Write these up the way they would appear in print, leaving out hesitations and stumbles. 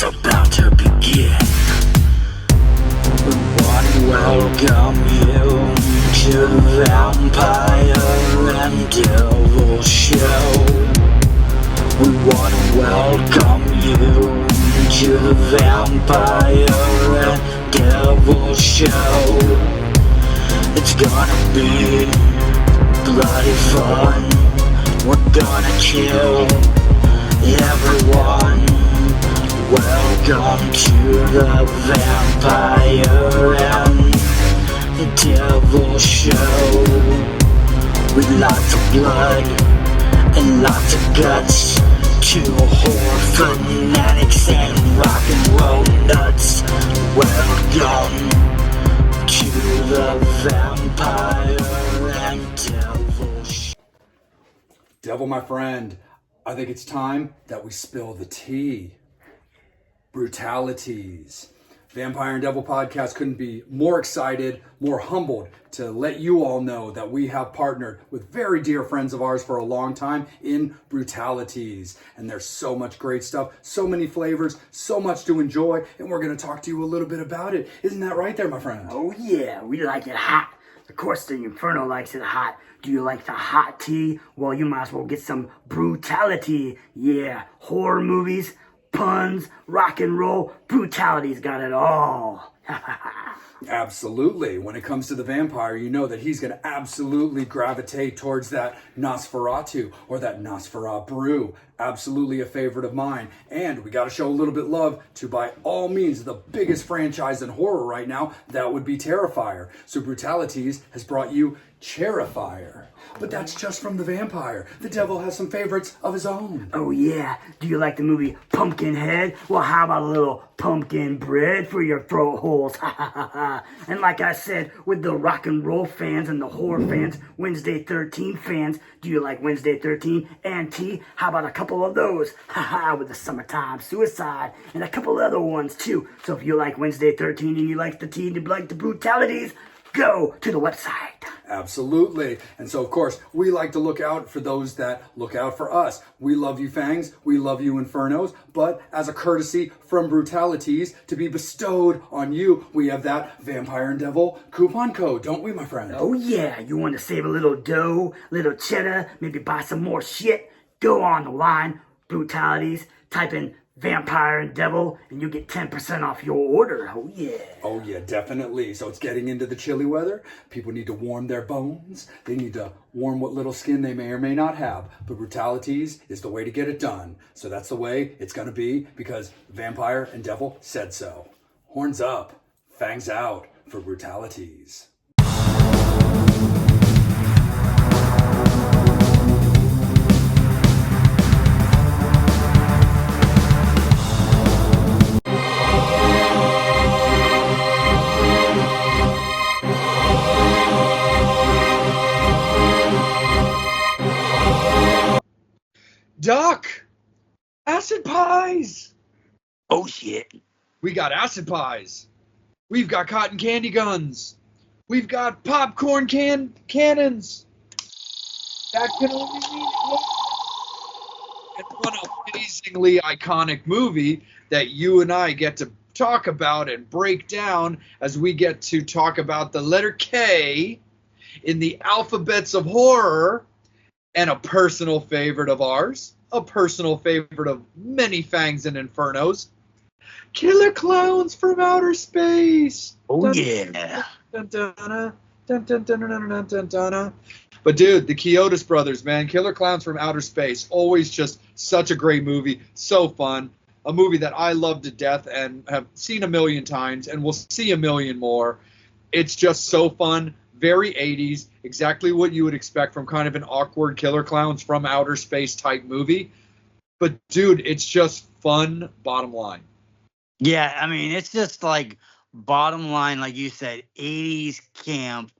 about to begin. We want to welcome you to the Vampire and Devil Show. We want to welcome you to the Vampire and Devil Show. It's gonna be bloody fun. We're gonna kill everyone. Welcome to the Vampire and Devil Show. With lots of blood and lots of guts. Two horror fanatics and rock and roll nuts. Welcome to the Vampire and Devil Show. Devil, my friend, I think it's time that we spill the tea. Brutalities. Vampire and Devil Podcast couldn't be more excited, more humbled to let you all know that we have partnered with very dear friends of ours for a long time in Brutalities. And there's so much great stuff, so many flavors, so much to enjoy, and we're going to talk to you a little bit about it. Isn't that right there, my friend? Oh yeah, we like it hot. Of course the Inferno likes it hot. Do you like the hot tea? Well, you might as well get some Brutality. Yeah, horror movies, puns, rock and roll, Brutality's got it all. Absolutely. When it comes to the vampire, you know that he's going to absolutely gravitate towards that Nosferatu or that Nosferatu brew. Absolutely a favorite of mine. And we got to show a little bit love to, by all means, the biggest franchise in horror right now. That would be Terrifier. So Brutalities has brought you Terrifier. But that's just from the vampire. The devil has some favorites of his own. Oh yeah, do you like the movie Pumpkinhead? Well, how about a little pumpkin bread for your throat holes? And like I said, with the rock and roll fans and the horror fans, Wednesday 13 fans, do you like Wednesday 13 and tea? How about a couple of those? With the Summertime Suicide and a couple other ones too. So if you like Wednesday 13 and you like the tea and you like the Brutalities, go to the website. Absolutely. And so, of course, we like to look out for those that look out for us. We love you, Fangs. We love you, Infernos. But as a courtesy from Brutalities to be bestowed on you, we have that Vampire and Devil coupon code, don't we, my friend? Oh, yeah. You want to save a little dough, little cheddar, maybe buy some more shit? Go on the line, Brutalities, type in Vampire and Devil, and you get 10% off your order. Oh, yeah. Oh, yeah, definitely. So it's getting into the chilly weather. People need to warm their bones. They need to warm what little skin they may or may not have. But Brutalities is the way to get it done. So that's the way it's going to be because Vampire and Devil said so. Horns up, fangs out for Brutalities. Doc! Acid pies! Oh, shit. We got acid pies. We've got cotton candy guns. We've got popcorn cannons. That can only mean and one amazingly iconic movie that you and I get to talk about and break down as we get to talk about the letter K in the alphabets of horror. And a personal favorite of ours, a personal favorite of many Fangs and Infernos, Killer Klowns from Outer Space. Oh, yeah. But dude, the Outerspace brothers, man, Killer Klowns from Outer Space, always just such a great movie, so fun. A movie that I love to death and have seen a million times and will see a million more. It's just so fun. Very 80s, exactly what you would expect from kind of an awkward Killer Klowns from Outer Space type movie. But, dude, it's just fun, bottom line. Yeah, I mean, it's just like bottom line, like you said, 80s camp.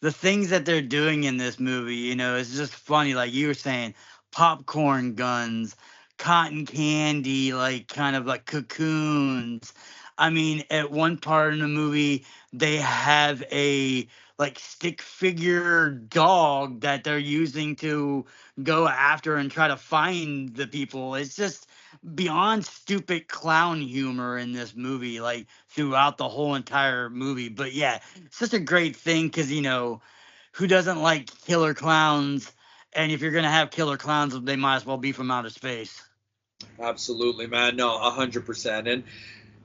The things that they're doing in this movie, you know, it's just funny. Like you were saying, popcorn guns, cotton candy, like kind of like cocoons. I mean, at one part in the movie, they have a like stick figure dog that they're using to go after and try to find the people. It's just beyond stupid clown humor in this movie, like throughout the whole entire movie. But yeah, it's such a great thing because, who doesn't like killer clowns? And if you're going to have killer clowns, they might as well be from outer space. Absolutely, man. No, 100%. And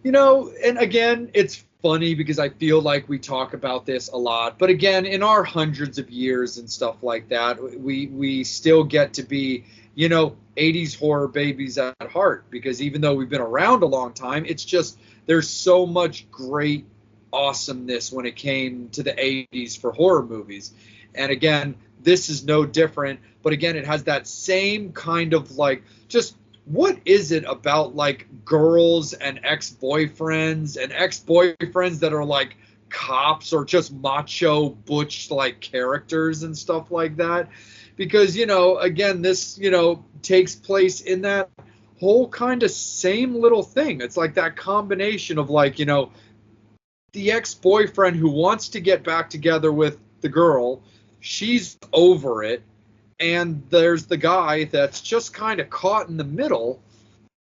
and again, it's funny because I feel like we talk about this a lot, but again, in our hundreds of years and stuff like that, we still get to be, 80s horror babies at heart, because even though we've been around a long time, it's just there's so much great awesomeness when it came to the 80s for horror movies. And again, this is no different, but again, it has that same kind of like just what is it about like girls and ex-boyfriends that are like cops or just macho butch like characters and stuff like that? Because again, this takes place in that whole kind of same little thing. It's like that combination of like the ex-boyfriend who wants to get back together with the girl, she's over it, and there's the guy that's just kind of caught in the middle,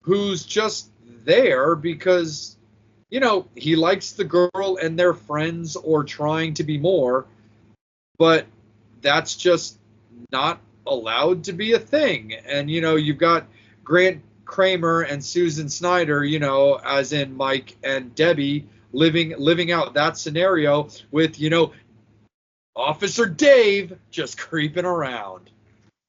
who's just there because he likes the girl and they're friends or trying to be more, but that's just not allowed to be a thing. And you've got Grant Kramer and Susan Snyder, as in Mike and Debbie, living out that scenario with Officer Dave just creeping around.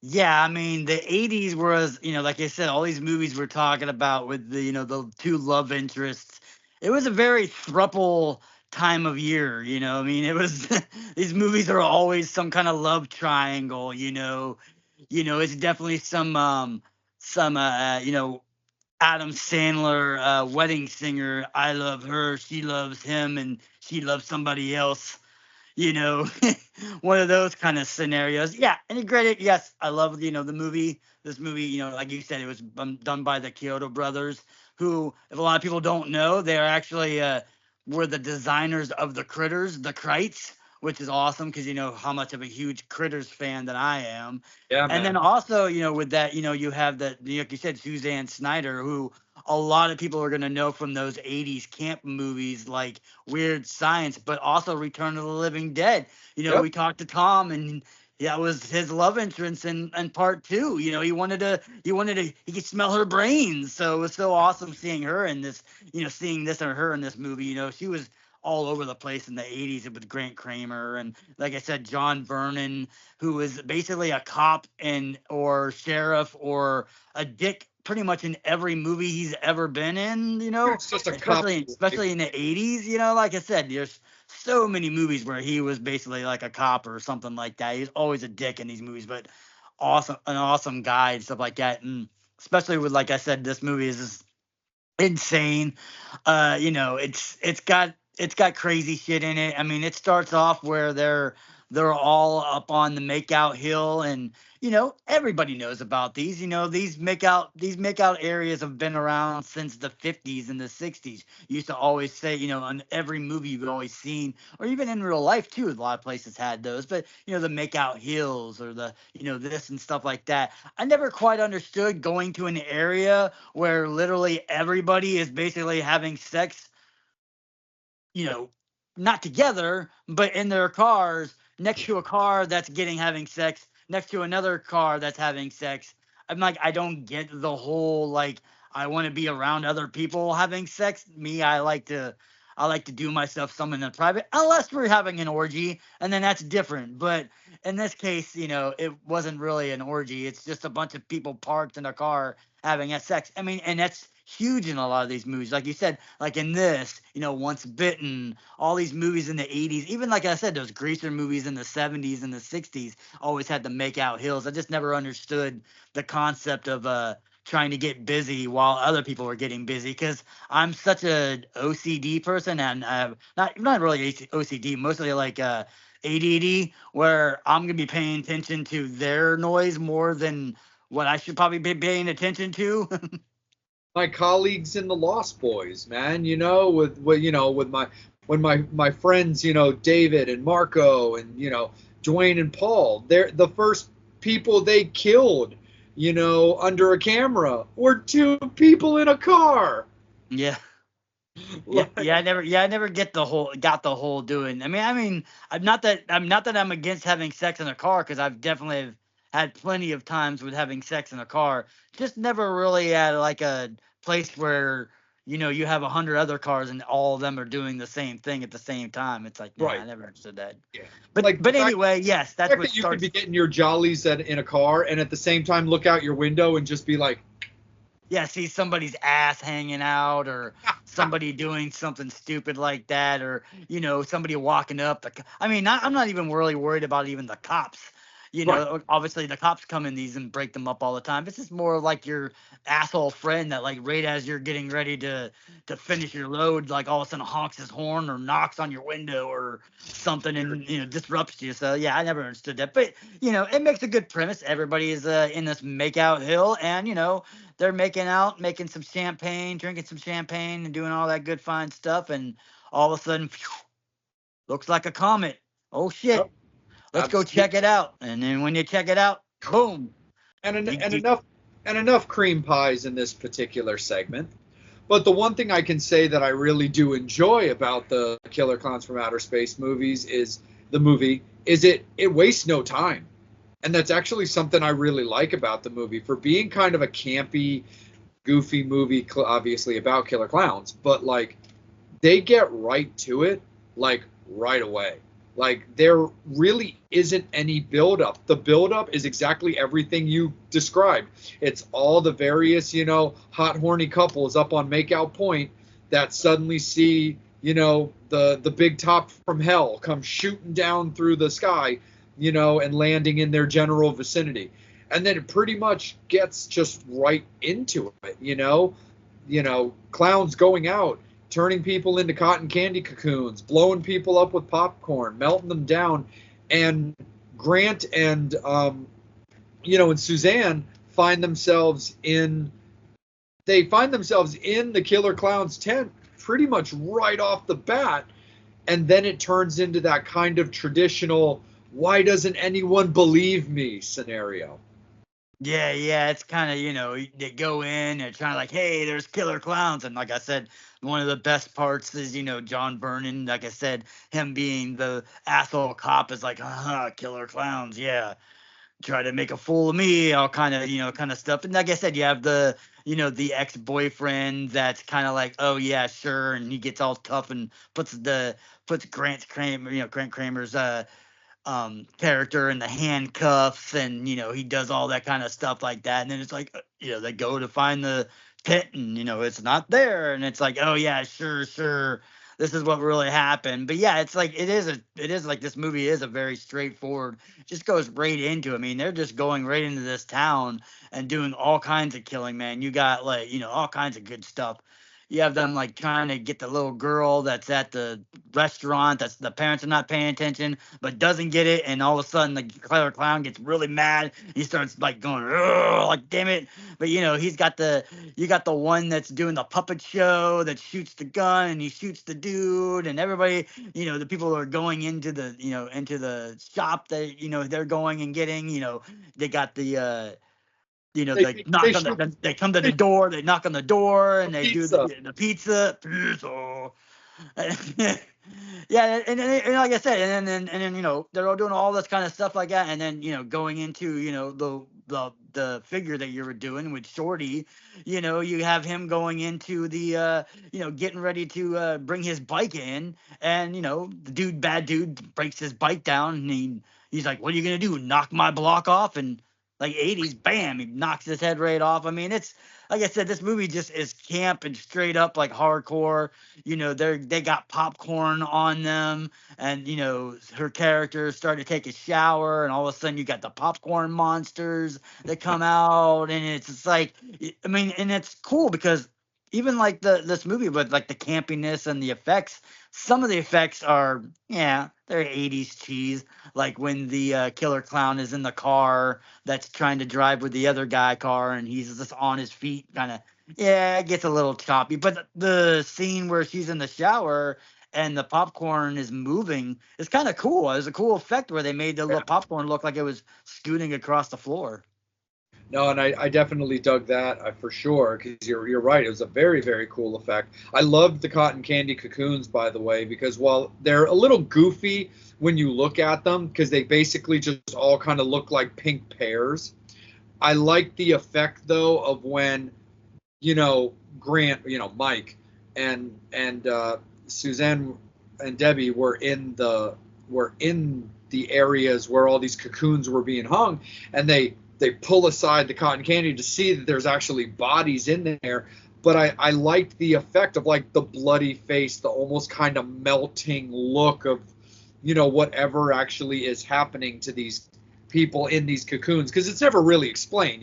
Yeah, I mean the '80s was, like I said, all these movies we're talking about with the two love interests. It was a very thruple time of year. I mean, it was these movies are always some kind of love triangle. It's definitely some Adam Sandler wedding singer. I love her, she loves him, and she loves somebody else, you know, one of those kind of scenarios. Yeah, and granted, yes, I love the movie. This movie, like you said, it was done by the Kyoto brothers, who, if a lot of people don't know, they are actually were the designers of the Critters, the Krites, which is awesome because you know how much of a huge Critters fan that I am. Yeah, And then man. also, with that, you have that, like you said, Suzanne Snyder, who a lot of people are going to know from those 80s camp movies like Weird Science, but also Return of the Living Dead. Yep. We talked to Tom, and that was his love interest in part two. He could smell her brains. So it was so awesome seeing her in this, seeing this or her in this movie. She was all over the place in the 80s with Grant Kramer. And like I said, John Vernon, who was basically a cop or sheriff or a dick pretty much in every movie he's ever been in, It's just a cop. especially in the 80s, like I said, there's so many movies where he was basically like a cop or something like that. He's always a dick in these movies, but an awesome guy and stuff like that. And especially with, like I said, this movie is just insane. It's got crazy shit in it. I mean, it starts off where they're all up on the makeout hill, and everybody knows about these. These makeout areas have been around since the 50s and the 60s. Used to always say, on every movie you've always seen, or even in real life too, a lot of places had those. But the makeout hills or the this and stuff like that. I never quite understood going to an area where literally everybody is basically having sex, you know, not together, but in their cars next to a car that's having sex next to another car that's having sex. I'm like, I don't get the whole like I want to be around other people having sex. Me, I like to do myself something in private, unless we're having an orgy, and then that's different. But in this case, it wasn't really an orgy. It's just a bunch of people parked in a car having sex. I mean, and that's huge in a lot of these movies. Like you said, like in this, Once Bitten, all these movies in the 80s, even like I said, those greaser movies in the 70s and the 60s always had the make out hills. I just never understood the concept of trying to get busy while other people were getting busy, because I'm such a OCD person, and not really OCD, mostly like ADD, where I'm gonna be paying attention to their noise more than what I should probably be paying attention to. My colleagues in the Lost Boys, man. With my friends, David and Marco and Dwayne and Paul. They're the first people they killed, under a camera were two people in a car. Yeah. Yeah, Like, I never got the whole doing. I mean, I'm not that I'm against having sex in a car, because I've definitely have had plenty of times with having sex in a car. Just never really at like a place where you have 100 other cars and all of them are doing the same thing at the same time. It's like, nah, right. I never understood that. Yeah. But Like the fact, anyway, yes, the that's fact what that you could starts. be getting your jollies in a car and at the same time look out your window and just be like, Yeah, see somebody's ass hanging out, or somebody doing something stupid like that, or somebody walking up I mean, I'm not even really worried about even the cops. right, Obviously the cops come in these and break them up all the time. It's just more like your asshole friend that, like, right as you're getting ready to finish your load, like all of a sudden honks his horn or knocks on your window or something, and disrupts you. So yeah, I never understood that. But it makes a good premise. Everybody is in this makeout hill, and they're making out, making some champagne, drinking some champagne, and doing all that good fine stuff. And all of a sudden, phew, looks like a comet. Oh shit! yep, Let's go absolutely. check it out. And then when you check it out, boom! And You enough cream pies in this particular segment. But the one thing I can say that I really do enjoy about the Killer Clowns from Outer Space movies is it wastes no time. And that's actually something I really like about the movie for being kind of a campy, goofy movie, obviously about killer clowns, but like they get right to it, like right away. Like there really isn't any buildup. The buildup is exactly everything you described. It's all the various, hot horny couples up on Makeout Point that suddenly see, the big top from hell come shooting down through the sky, and landing in their general vicinity. And then it pretty much gets just right into it, clowns going out, turning people into cotton candy cocoons, blowing people up with popcorn, melting them down. And Grant and Suzanne find themselves in the Killer Clown's tent pretty much right off the bat. And then it turns into that kind of traditional, why doesn't anyone believe me scenario. Yeah, it's kind of, they go in and trying, like, hey, there's killer clowns. And like I said, one of the best parts is, John Vernon, like I said, him being the asshole cop is like, killer clowns, yeah. Try to make a fool of me, all kind of stuff. And like I said, you have the ex-boyfriend that's kind of like, oh yeah, sure. And he gets all tough and puts Grant Kramer's character in the handcuffs, and he does all that kind of stuff like that. And then it's like, they go to find the tent, and it's not there, and it's like, oh yeah, sure, this is what really happened. But yeah, it's like it is like this movie is a very straightforward, just goes right into, I mean, they're just going right into this town and doing all kinds of killing, man. You got, like, all kinds of good stuff. You have them, like, trying to get the little girl that's at the restaurant, that's the parents are not paying attention, but doesn't get it, and all of a sudden the killer clown gets really mad. He starts, like, going, ugh, like, damn it. But you got the one that's doing the puppet show that shoots the gun, and he shoots the dude, and everybody, the people are going into the shop that they're going and getting, they got the They, they they knock on shoot they come to the door, they knock on the door, the and they do pizza. the pizza. Yeah, and like I said, and then they're all doing all this kind of stuff like that, and then going into the figure that you were doing with Shorty, you have him going into the getting ready to bring his bike in, and the bad dude breaks his bike down, and he's like, what are you gonna do, knock my block off? And like 80s, bam, he knocks his head right off. I mean, it's like I said, this movie just is camp and straight up like hardcore. They got popcorn on them, and her character started to take a shower, and all of a sudden you got the popcorn monsters that come out, and it's just like, I mean, and it's cool because even like this movie with like the campiness and the effects, some of the effects are, yeah, they're 80s cheese. Like when the killer clown is in the car that's trying to drive with the other guy car and he's just on his feet, kind of, yeah, it gets a little choppy. But the scene where she's in the shower and the popcorn is moving is kind of cool. It was a cool effect where they made the little popcorn look like it was scooting across the floor. No, and I definitely dug that for sure because you're right. It was a very very cool effect. I loved the cotton candy cocoons, by the way, because while they're a little goofy when you look at them, because they basically just all kind of look like pink pears. I like the effect though of when Grant, Mike, and Suzanne and Debbie were in the areas where all these cocoons were being hung, and they pull aside the cotton candy to see that there's actually bodies in there. But I liked the effect of like the bloody face, the almost kind of melting look of whatever actually is happening to these people in these cocoons, because it's never really explained.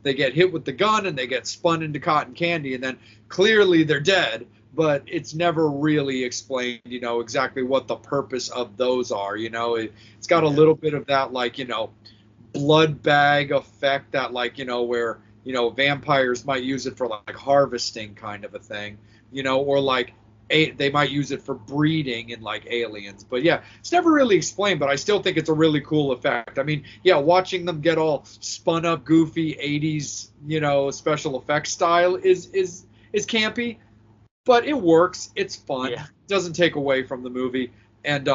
They get hit with the gun and they get spun into cotton candy, and then clearly they're dead, but it's never really explained exactly what the purpose of those are. It's got a little bit of that, like, blood bag effect, that, like, where vampires might use it for like harvesting kind of a thing, or like they might use it for breeding in like Aliens. But yeah, it's never really explained, but I still think it's a really cool effect. I mean, yeah, watching them get all spun up goofy 80s special effects style is campy, but it works. It's fun. Yeah. It doesn't take away from the movie. And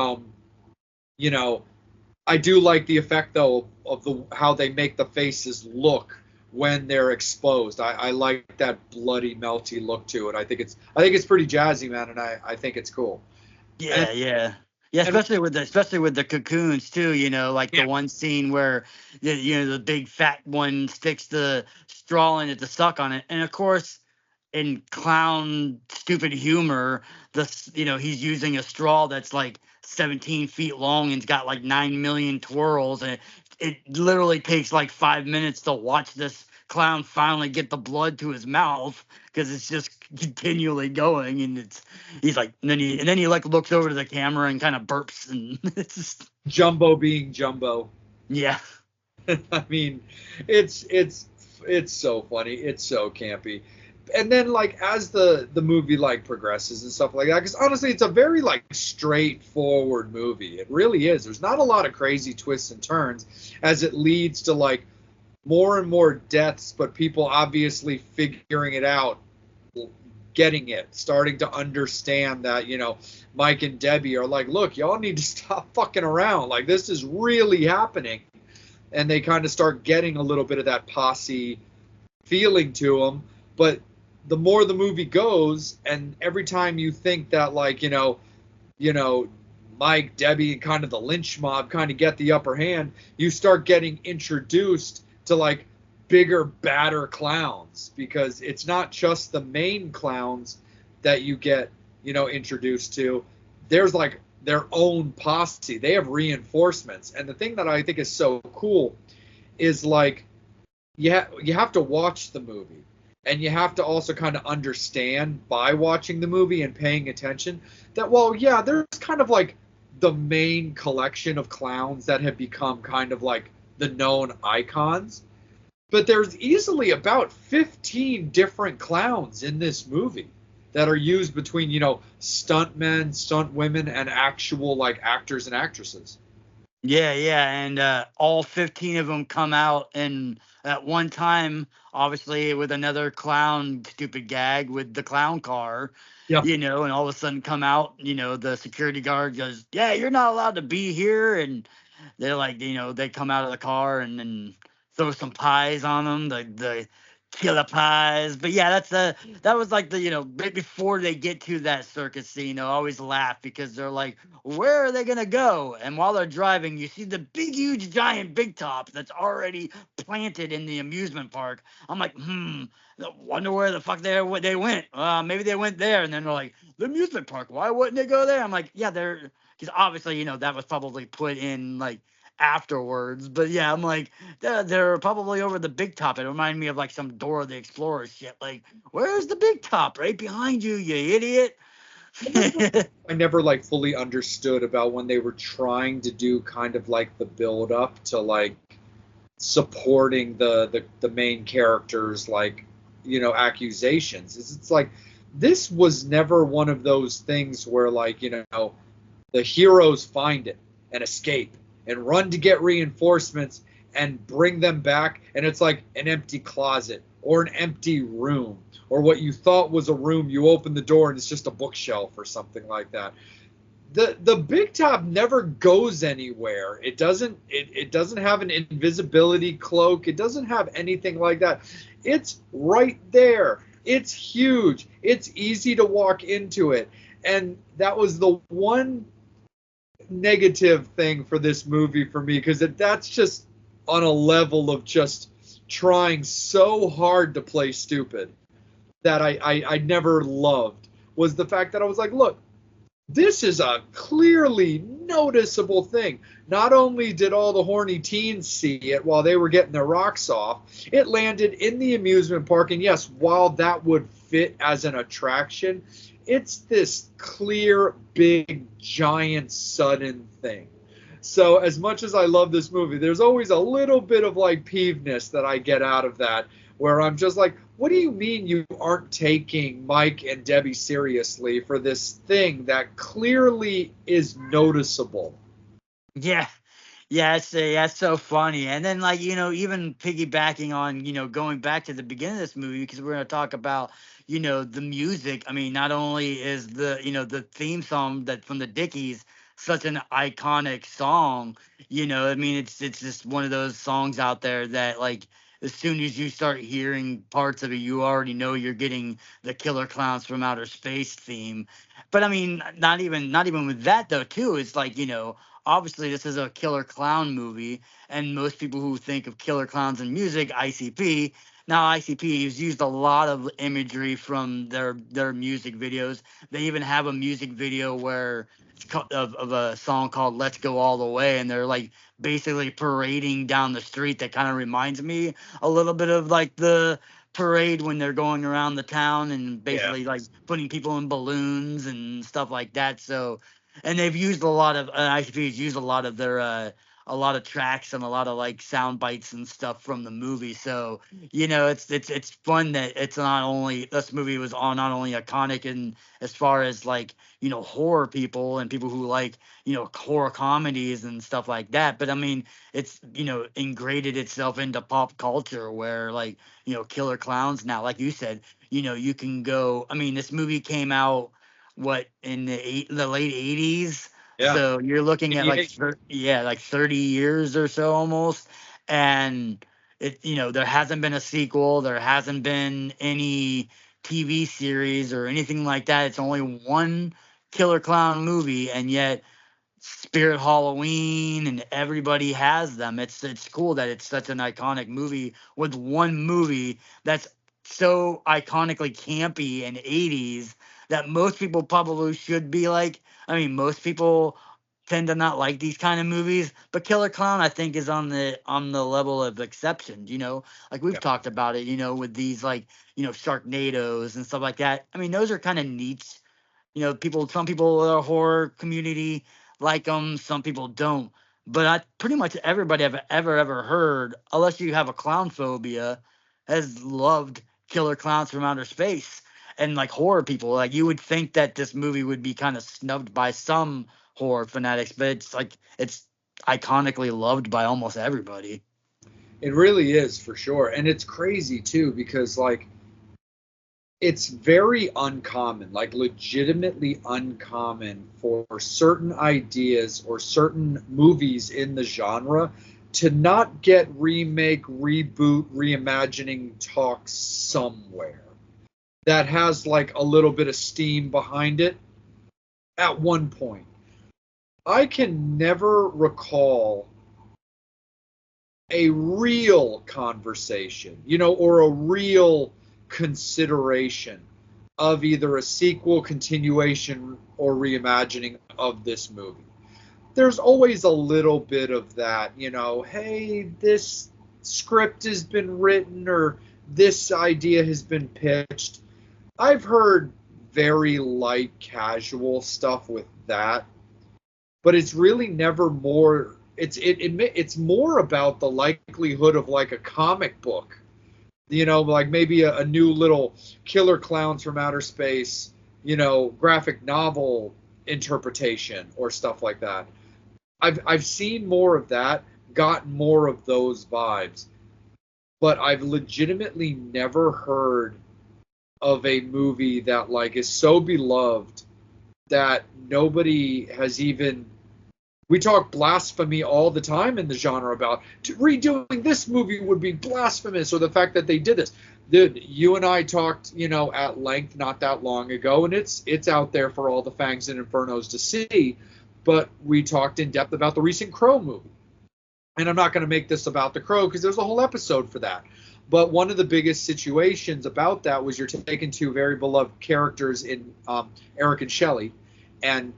I do like the effect though of how they make the faces look when they're exposed. I like that bloody, melty look to it. I think it's pretty jazzy, man, and I think it's cool. Yeah, And, yeah. Yeah, and especially with the cocoons too, like yeah, the one scene where the big fat one sticks the straw in it to suck on it. And of course, in clown stupid humor, he's using a straw that's like 17 feet long and's got like 9 million twirls, and it literally takes like 5 minutes to watch this clown finally get the blood to his mouth because it's just continually going, and he's like, and then he like looks over to the camera and kind of burps, and it's just, Jumbo being Jumbo. yeah. I mean, it's so funny. It's so campy. And then, like, as the movie like progresses and stuff like that, because honestly it's a very like straightforward movie. It really is. There's not a lot of crazy twists and turns as it leads to like more and more deaths, but people obviously figuring it out, getting it, starting to understand that Mike and Debbie are like, look, y'all need to stop fucking around, like this is really happening. And they kind of start getting a little bit of that posse feeling to them. But the more the movie goes, and every time you think that, like, Mike, Debbie, and kind of the lynch mob kind of get the upper hand, you start getting introduced to like bigger, badder clowns, because it's not just the main clowns that you get introduced to. There's like their own posse. They have reinforcements. And the thing that I think is so cool is, like, you have to watch the movie, and you have to also kind of understand by watching the movie and paying attention that, well, yeah, there's kind of like the main collection of clowns that have become kind of like the known icons, but there's easily about 15 different clowns in this movie that are used between stuntmen, stunt women, and actual like actors and actresses. Yeah, yeah, and all 15 of them come out, and at one time, obviously with another clown stupid gag with the clown car, Yeah. and all of a sudden come out, the security guard goes, "Yeah, you're not allowed to be here," and they're like, they come out of the car and then throw some pies on them, the killer pies. But yeah, that was like the right before they get to that circus scene. I always laugh because they're like, where are they gonna go? And while they're driving, you see the big, huge, giant big top that's already planted in the amusement park. I'm like, wonder where the fuck they went. Maybe they went there. And then they're like, the amusement park. Why wouldn't they go there? I'm like, yeah, they're, because obviously that was probably put in like afterwards. But yeah, I'm like, they're probably over the big top. It reminded me of like some Dora the Explorer shit. Like, where's the big top? Right behind you, you idiot. I never like fully understood about when they were trying to do kind of like the build up to like supporting the main characters, like, you know, accusations. It's like this was never one of those things where, like, you know, the heroes find it and escape and run to get reinforcements and bring them back, and it's like an empty closet or an empty room, or what you thought was a room, you open the door and it's just a bookshelf or something like that. The big top never goes anywhere. It doesn't have an invisibility cloak. It doesn't have anything like that. It's right there. It's huge. It's easy to walk into it. And that was the one negative thing for this movie for me, because that's just on a level of just trying so hard to play stupid that I never loved, was the fact that I was like, look, this is a clearly noticeable thing. Not only did all the horny teens see it while they were getting their rocks off, it landed in the amusement park. And yes, while that would fit as an attraction, it's this clear, big, giant, sudden thing. So as much as I love this movie, there's always a little bit of like peevedness that I get out of that, where I'm just like, what do you mean you aren't taking Mike and Debbie seriously for this thing that clearly is noticeable? Yeah. Yeah, that's so funny. And then, like, even piggybacking on, going back to the beginning of this movie, because we're going to talk about, the music. I mean, not only is the theme song that from the Dickies such an iconic song, I mean, it's just one of those songs out there that, like, as soon as you start hearing parts of it, you already know you're getting the Killer Clowns from Outer Space theme. But I mean, not even with that though, too. It's like, obviously this is a killer clown movie, and most people who think of killer clowns and music, ICP. Now ICP has used a lot of imagery from their music videos. They even have a music video where of a song called "Let's Go All the Way," and they're like basically parading down the street. That kind of reminds me a little bit of like the parade when they're going around the town and Yeah. basically like putting people in balloons and stuff like that. So, and they've used a lot of ICP's used a lot of their a lot of tracks and a lot of like sound bites and stuff from the movie. So it's fun that it's not only this movie was all not only iconic in as far as like horror people and people who like horror comedies and stuff like that, but I mean it's ingrained itself into pop culture where like killer clowns now, like you said, you can go. I mean, this movie came out what in the late 80s, Yeah. so you're looking at like 88. yeah, like 30 years or so almost. And it there hasn't been a sequel, there hasn't been any TV series or anything like that. It's only one killer clown movie, and yet Spirit Halloween and everybody has them. It's cool that it's such an iconic movie with one movie that's so iconically campy and 80s that most people probably should be like. I mean, most people tend to not like these kind of movies, but Killer Clown I think is on the level of exceptions, like we've Yeah. talked about it, with these like, Sharknadoes and stuff like that. I mean, those are kind of niche. Some people in the horror community like them, some people don't. But pretty much everybody I've ever heard, unless you have a clown phobia, has loved Killer Clowns from Outer Space. And like horror people, like you would think that this movie would be kind of snubbed by some horror fanatics, but it's like it's iconically loved by almost everybody. It really is, for sure. And it's crazy too, because like it's very uncommon, like legitimately uncommon for certain ideas or certain movies in the genre to not get remake, reboot, reimagining talk somewhere that has like a little bit of steam behind it at one point. I can never recall a real conversation, or a real consideration of either a sequel, continuation, or reimagining of this movie. there's always a little bit of that, you know, hey, this script has been written or this idea has been pitched. I've heard very light, casual stuff with that, but it's really never more. It's more about the likelihood of like a comic book, you know, like maybe a new little Killer Clowns from Outer Space, you know, graphic novel interpretation or stuff like that. I've seen more of that, gotten more of those vibes, but I've legitimately never heard of a movie that like is so beloved that nobody has even. We talk blasphemy all the time in the genre about redoing this movie would be blasphemous, or the fact that they did this. You and I talked, you know, at length not that long ago, and it's out there for all the fangs and infernos to see. But we talked in depth about the recent Crow movie, and I'm not going to make this about the Crow because there's a whole episode for that. But one of the biggest situations about that was you're taking two very beloved characters in Eric and Shelley, and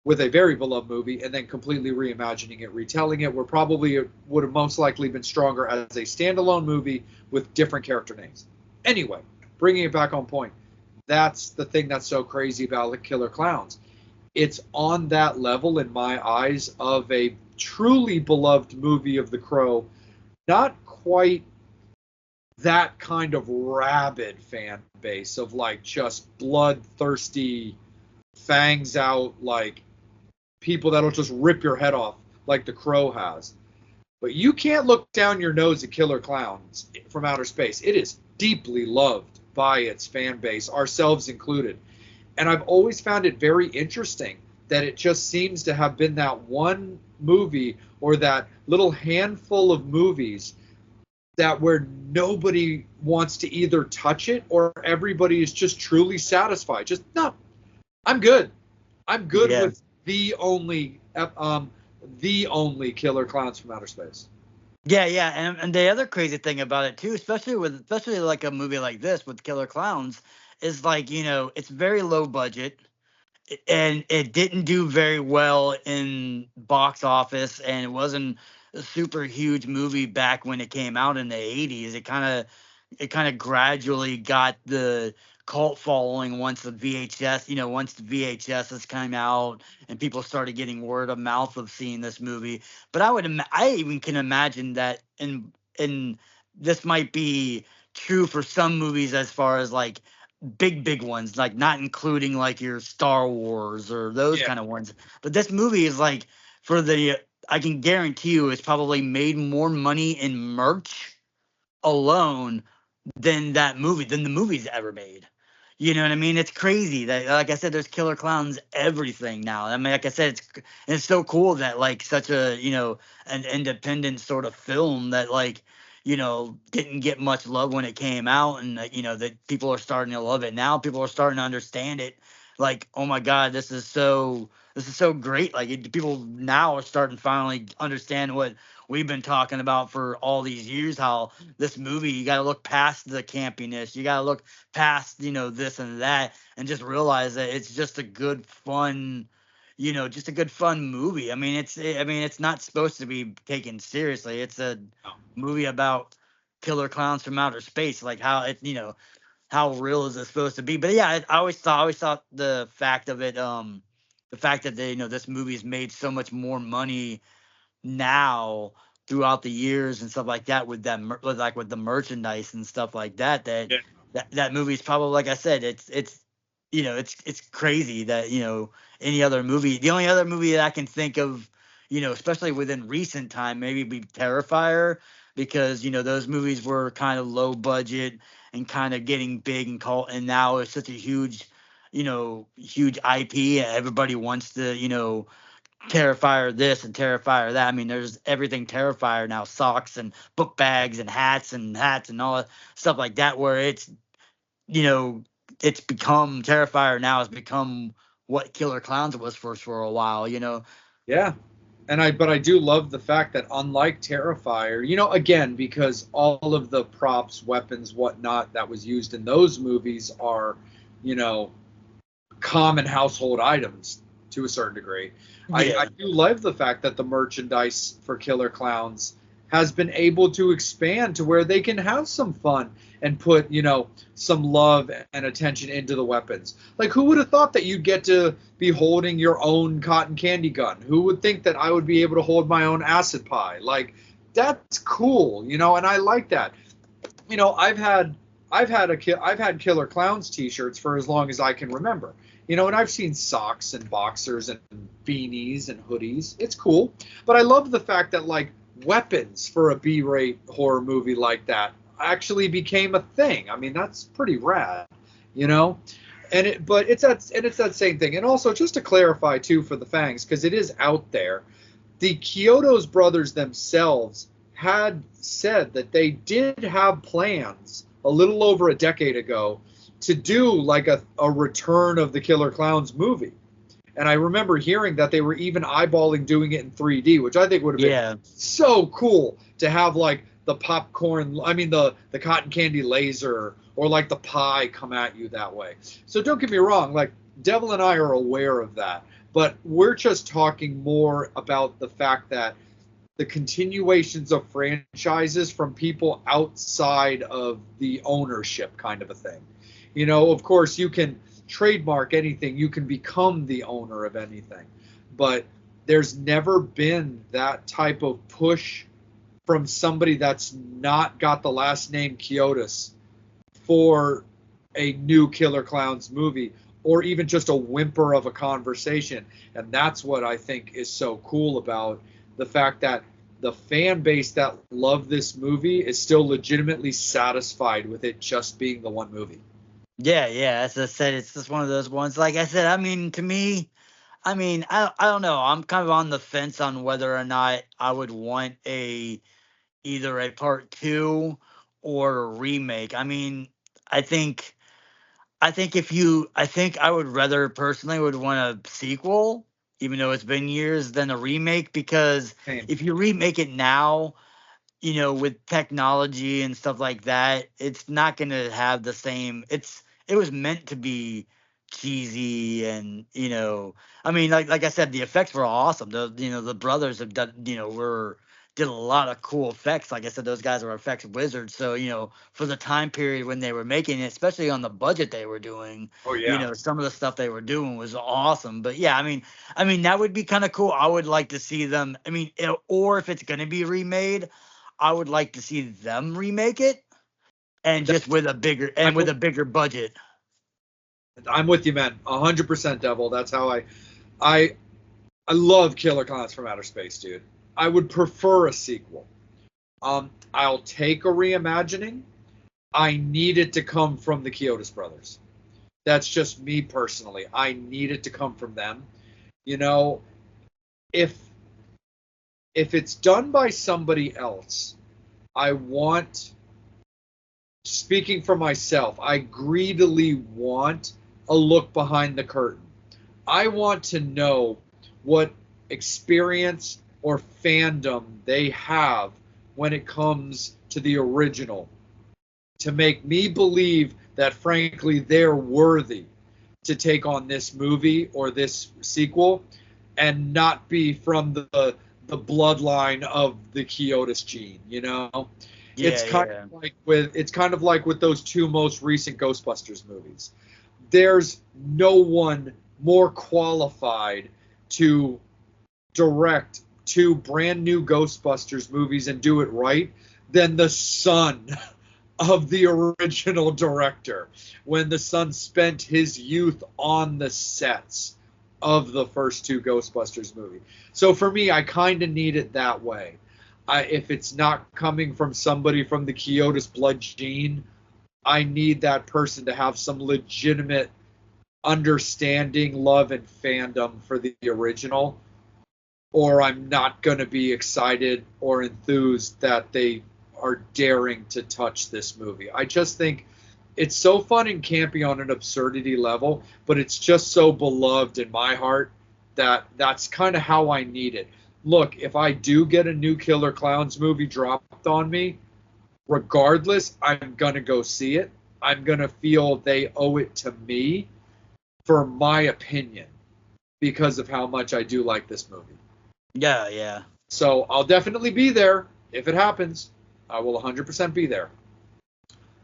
with a very beloved movie, and then completely reimagining it, retelling it, where probably it would have most likely been stronger as a standalone movie with different character names. Anyway, bringing it back on point, that's the thing that's so crazy about the Killer Clowns. It's on that level in my eyes of a truly beloved movie of The Crow, not quite that kind of rabid fan base of like just bloodthirsty, fangs out, like people that'll just rip your head off like The Crow has. But you can't look down your nose at Killer Clowns from Outer Space. It is deeply loved by its fan base, ourselves included. And I've always found it very interesting that it just seems to have been that one movie or that little handful of movies that where nobody wants to either touch it or everybody is just truly satisfied. Just, no, I'm good. I'm good with the only Killer Clowns from Outer Space. Yeah, yeah, and the other crazy thing about it too, especially like a movie like this with Killer Clowns, is like, you know, it's very low budget, and it didn't do very well in box office, and it wasn't a super huge movie back when it came out in the 80s. It kind of gradually got the cult following once the VHS has come out and people started getting word of mouth of seeing this movie. But I even can imagine that, and this might be true for some movies as far as like big ones, like not including like your Star Wars or those kind of ones. But this movie is like, I can guarantee you it's probably made more money in merch alone than the movie's ever made. You know what I mean? It's crazy that, like I said, there's Killer Clowns everything now. I mean, like I said, it's so cool that like such a, you know, an independent sort of film that like, you know, didn't get much love when it came out, and you know, that people are starting to love it now. People are starting to understand it. Like, oh my God, this is so great. Like people now are starting to finally understand what we've been talking about for all these years, how this movie, you got to look past the campiness, you got to look past, you know, this and that, and just realize that it's just a good fun, you know, just a good fun movie. I mean, it's not supposed to be taken seriously. It's a movie about Killer Clowns from Outer Space, like how it, you know, how real is it supposed to be? But yeah, I always thought the fact of it, the fact that you know, this movie's made so much more money now throughout the years and stuff like that with with the merchandise and stuff like that, that movie's probably, like I said, it's you know, it's crazy that, you know, the only other movie that I can think of, you know, especially within recent time, maybe be Terrifier, because, you know, those movies were kind of low budget and kind of getting big and cult, and now it's such a huge, you know, huge IP. Everybody wants to, you know, Terrifier this and Terrifier that. I mean, there's everything Terrifier now, socks and book bags and hats and all that stuff like that, where it's, you know, it's become, Terrifier now has become what Killer Clowns was for a while, you know. Yeah. But I do love the fact that unlike Terrifier, you know, again, because all of the props, weapons, whatnot that was used in those movies are, you know, common household items to a certain degree. Yeah. I do love the fact that the merchandise for Killer Clowns has been able to expand to where they can have some fun and put, some love and attention into the weapons. Like, who would have thought that you'd get to be holding your own cotton candy gun? Who would think that I would be able to hold my own acid pie? Like, that's cool, and I like that. I've had Killer Clowns t-shirts for as long as I can remember. And I've seen socks and boxers and beanies and hoodies. It's cool. But I love the fact that, like, weapons for a B-rate horror movie like that actually became a thing. I mean, that's pretty rad, But it's that same thing. And also, just to clarify too for the Fangs, because it is out there, the Kyoto's brothers themselves had said that they did have plans a little over a decade ago to do like a return of the Killer Clowns movie. And I remember hearing that they were even eyeballing doing it in 3D, which I think would have been so cool to have like the the cotton candy laser or like the pie come at you that way. So don't get me wrong, like Devil and I are aware of that, but we're just talking more about the fact that the continuations of franchises from people outside of the ownership kind of a thing. Of course, you can trademark anything, you can become the owner of anything, but there's never been that type of push from somebody that's not got the last name Kiotis for a new Killer Clowns movie, or even just a whimper of a conversation. And that's what I think is so cool about the fact that the fan base that loved this movie is still legitimately satisfied with it just being the one movie. Yeah, as I said, it's just one of those ones. Like I said, I mean, to me, I don't know. I'm kind of on the fence on whether or not I would want either a part two or a remake. I mean, I think I think I would rather personally would want a sequel, even though it's been years, than a remake, because Same. if you remake it now, with technology and stuff like that, it's not going to have the same. It was meant to be cheesy, and I mean, like I said, the effects were awesome. The brothers have done, did a lot of cool effects. Like I said, those guys are effects wizards. So for the time period when they were making it, especially on the budget they were doing, Oh yeah. some of the stuff they were doing was awesome. But yeah, I mean that would be kind of cool. I would like to see them. I mean, or if it's going to be remade, I would like to see them remake it, and just with a bigger budget. I'm with you, man. 100% Devil. That's how I love Killer Clowns from Outer Space, dude. I would prefer a sequel. I'll take a reimagining. I need it to come from the Kiotis brothers. That's just me personally. I need it to come from them. If it's done by somebody else, speaking for myself, I greedily want a look behind the curtain. I want to know what experience or fandom they have when it comes to the original, to make me believe that, frankly, they're worthy to take on this movie or this sequel and not be from the bloodline of the Kiotis gene, It's kind of like with those two most recent Ghostbusters movies. There's no one more qualified to direct two brand new Ghostbusters movies and do it right than the son of the original director, when the son spent his youth on the sets of the first two Ghostbusters movie. So for me, I kind of need it that way. If it's not coming from somebody from the Kiotis blood gene, I need that person to have some legitimate understanding, love, and fandom for the original, or I'm not going to be excited or enthused that they are daring to touch this movie. I just think it's so fun and campy on an absurdity level, but it's just so beloved in my heart that that's kind of how I need it. Look, if I do get a new Killer Clowns movie dropped on me, regardless, I'm going to go see it. I'm going to feel they owe it to me for my opinion. because of how much I do like this movie. Yeah, yeah. So I'll definitely be there if it happens. I will 100% be there.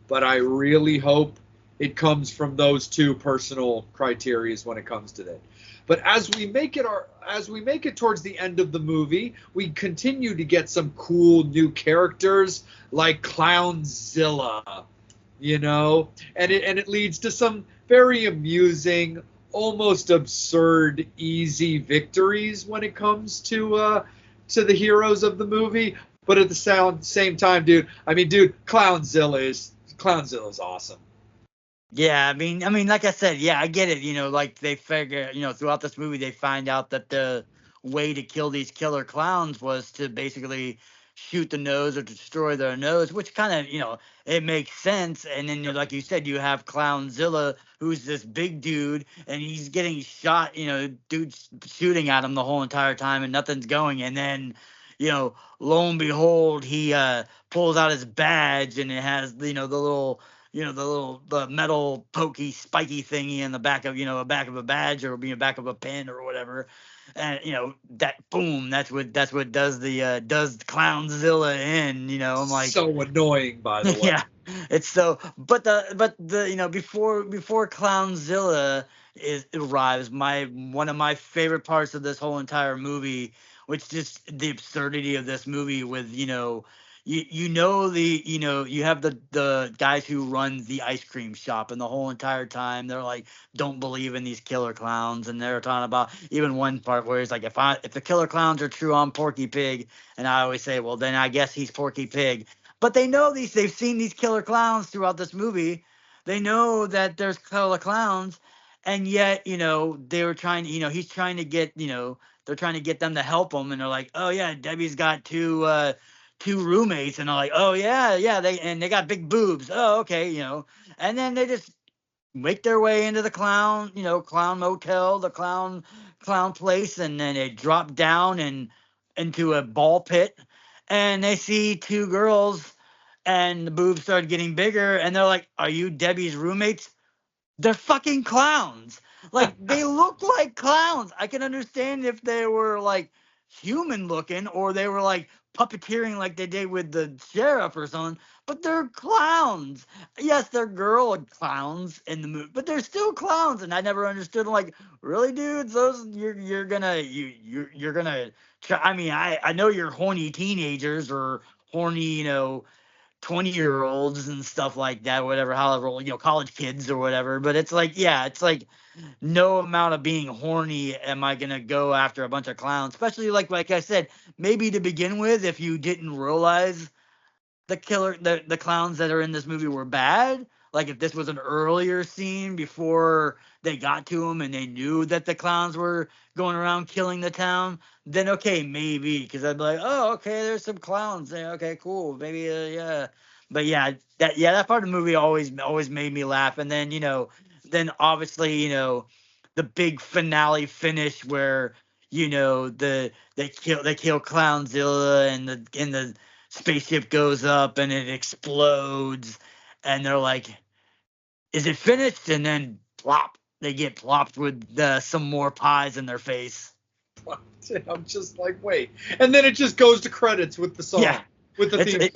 But I really hope it comes from those two personal criterias when it comes to that. But as we make it towards the end of the movie, we continue to get some cool new characters like Clownzilla, and it leads to some very amusing, almost absurd, easy victories when it comes to the heroes of the movie. But at the same time, dude, Clownzilla's awesome. Yeah, I mean, like I said, yeah, I get it. Like they figure, throughout this movie, they find out that the way to kill these killer clowns was to basically shoot the nose or destroy their nose, which kind of, it makes sense. And then, like you said, you have Clownzilla, who's this big dude, and he's getting shot. Dude's shooting at him the whole entire time, and nothing's going. And then, lo and behold, he pulls out his badge, and it has, the metal pokey spiky thingy in the back of a back of a badge or being back of a pen or whatever, and that boom, that's what does Clownzilla in. I'm like, so annoying, by the way. yeah, it's so. But the before Clownzilla arrives, one of my favorite parts of this whole entire movie, which just the absurdity of this movie with you have the guys who run the ice cream shop, and the whole entire time they're like, don't believe in these killer clowns, and they're talking about even one part where he's like, if the killer clowns are true, I'm Porky Pig, and I always say, well, then I guess he's Porky Pig. But they know they've seen these killer clowns throughout this movie. They know that there's killer clowns, and yet they were trying, he's trying to get, they're trying to get them to help him, and they're like, oh yeah, Debbie's got two roommates, and they're like, oh yeah, they got big boobs. Oh, okay, and then they just make their way into the clown motel, the clown place, and then they drop down and into a ball pit, and they see two girls, and the boobs start getting bigger, and they're like, are you Debbie's roommates? They're fucking clowns. Like, they look like clowns. I can understand if they were like human looking, or they were like puppeteering like they did with the sheriff or something, but they're clowns. Yes, they're girl clowns in the movie, but they're still clowns. And I never understood, like, really, dudes, those you're gonna try. I mean, I know you're horny teenagers or horny 20-year-olds and stuff like that, whatever, however, college kids or whatever. But it's like, yeah, it's like no amount of being horny am I gonna go after a bunch of clowns, especially like I said, maybe to begin with, if you didn't realize the clowns that are in this movie were bad. Like if this was an earlier scene before they got to him and they knew that the clowns were going around killing the town, then okay, maybe, because I'd be like, oh, okay, there's some clowns there. Okay, cool, maybe, yeah. But yeah, that part of the movie always made me laugh. And then then obviously the big finale finish where they kill Clownzilla, and the spaceship goes up and it explodes, and they're like, is it finished? And then plop, they get plopped with some more pies in their face. I'm just like, wait. And then it just goes to credits with the song. Yeah. With the theme song.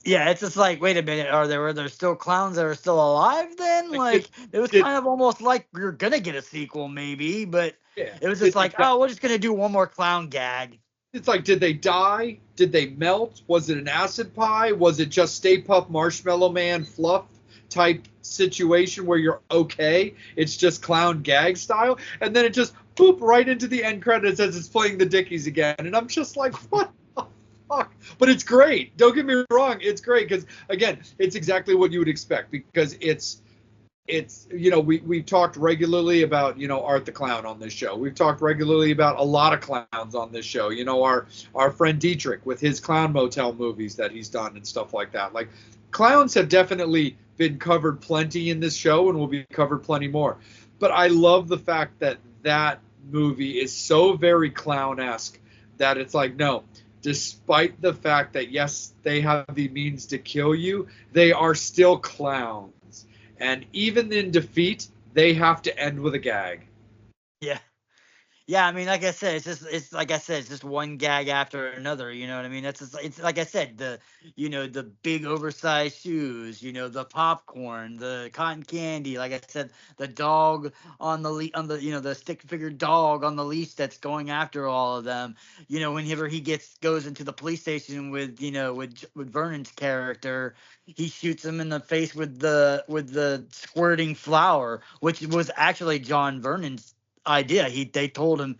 Yeah, it's just like, wait a minute, were there still clowns that are still alive then? Like, it was kind of almost like we were going to get a sequel maybe, but it was just like, oh, we're just going to do one more clown gag. It's like, did they die? Did they melt? Was it an acid pie? Was it just Stay Puft Marshmallow Man fluff type situation where you're okay? It's just clown gag style. And then it just boop right into the end credits as it's playing the Dickies again. And I'm just like, what the fuck? But it's great. Don't get me wrong. It's great because, again, it's exactly what you would expect, because it's we've talked regularly about Art the Clown on this show. We've talked regularly about a lot of clowns on this show. Our friend Dietrich with his Clown Motel movies that he's done and stuff like that. Like, clowns have definitely been covered plenty in this show and will be covered plenty more. But I love the fact that movie is so very clown-esque that it's like, no, despite the fact that yes, they have the means to kill you, they are still clowns. And even in defeat, they have to end with a gag. Yeah. Yeah, I mean, like I said, it's like I said, it's just one gag after another. You know what I mean? That's just, it's like I said, the big oversized shoes, the popcorn, the cotton candy. Like I said, the dog on the the stick figure dog on the leash that's going after all of them. Whenever he goes into the police station with with Vernon's character, he shoots him in the face with the squirting flour, which was actually John Vernon's idea. He told him,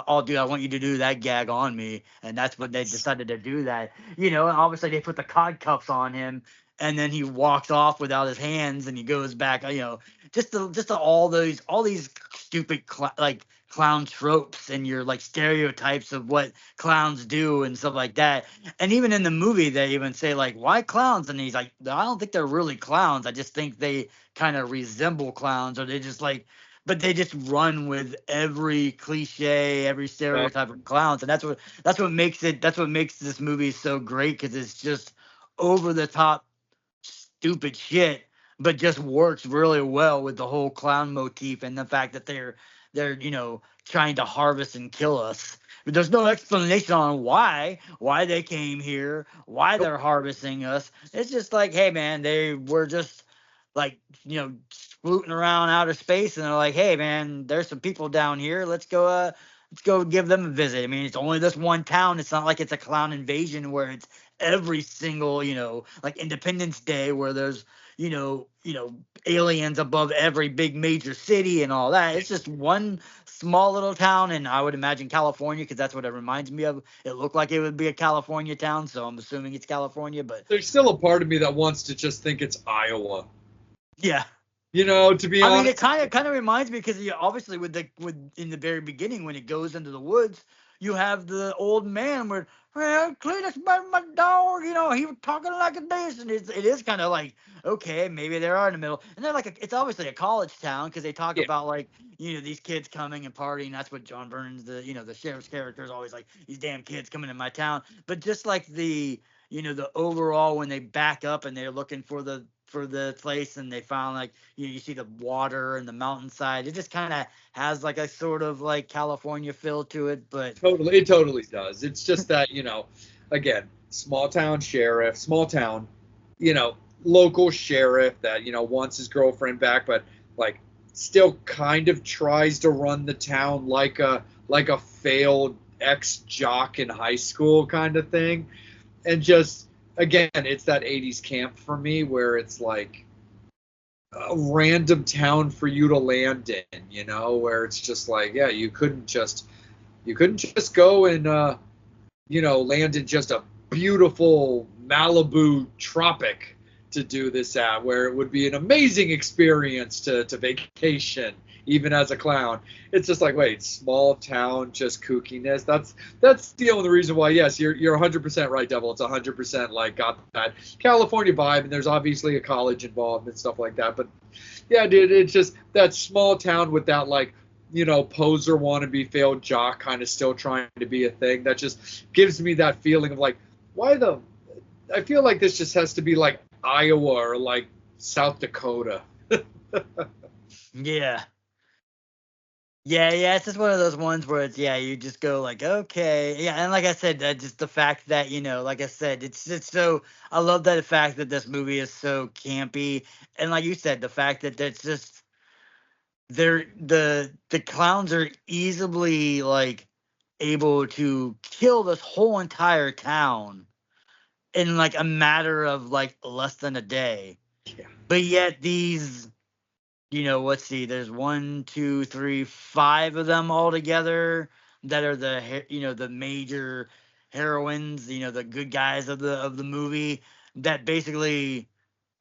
"Oh, dude, I want you to do that gag on me," and that's when they decided to do that. And obviously they put the cod cuffs on him, and then he walks off without his hands, and he goes back. All these stupid clown tropes and your like stereotypes of what clowns do and stuff like that. And even in the movie, they even say like, "Why clowns?" And he's like, "I don't think they're really clowns. I just think they kind of resemble clowns, or they just like." But they just run with every cliche, every Yeah, stereotype of clowns, and that's what makes this movie so great because it's just over the top stupid shit, but just works really well with the whole clown motif and the fact that they're trying to harvest and kill us. But there's no explanation on why they came here, why nope. they're harvesting us. It's just like, hey man, they were just like scooting around outer space, and they're like, hey man, there's some people down here. Let's go give them a visit. I mean, it's only this one town. It's not like it's a clown invasion where it's every single, like Independence Day where there's, aliens above every big major city and all that. It's just one small little town, and I would imagine California because that's what it reminds me of. It looked like it would be a California town, so I'm assuming it's California. But There's still a part of me that wants to just think it's Iowa. yeah, To be I mean, it honest. kind of reminds me because obviously with in the very beginning when it goes into the woods, you have the old man where, well, Cletus, my dog, he was talking like a this, and it is kind of like, okay, maybe they are in the middle, and they're like it's obviously a college town because they talk Yeah, about like these kids coming and partying. That's what John Vernon's the sheriff's character is always like, these damn kids coming in my town. But just like the overall when they back up and they're looking for the place and they found like you see the water and the mountainside. It just kind of has like a sort of like California feel to it, but totally. It totally does. It's just that, again, small town sheriff, small town, you know, local sheriff that, wants his girlfriend back, but like still kind of tries to run the town like a failed ex jock in high school kind of thing. And just again, it's that 80s camp for me where it's like a random town for you to land in, where it's just like, yeah, you couldn't just go and land in just a beautiful Malibu tropic to do this at, where it would be an amazing experience to vacation, even as a clown. It's just like, wait, small town, just kookiness. That's the only reason why. Yes, you're 100% right, Devil. It's 100% like got that California vibe, and there's obviously a college involved and stuff like that. But yeah, dude, it's just that small town with that like poser wannabe failed jock kind of still trying to be a thing. That just gives me that feeling of like, I feel like this just has to be like Iowa or like South Dakota. yeah. Yeah, it's just one of those ones where it's you just go like, okay, yeah, and like I said, just the fact that like I said, it's so I love that fact that this movie is so campy, and like you said, the fact that that's just the clowns are easily like able to kill this whole entire town in like a matter of like less than a day. Yeah. But yet these, let's see, there's one, two, three, five of them all together that are the major heroines, the good guys of the movie that basically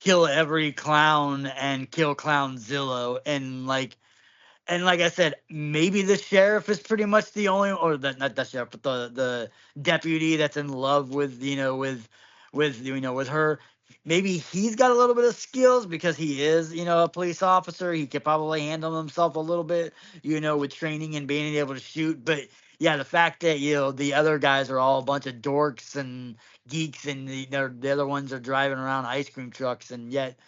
kill every clown and kill Clownzilla and like I said, maybe the sheriff is pretty much the only, or not the sheriff, but the deputy that's in love with with her. Maybe he's got a little bit of skills because he is a police officer. He could probably handle himself a little bit, with training and being able to shoot. But yeah, the fact that the other guys are all a bunch of dorks and geeks, and the other ones are driving around ice cream trucks, and yet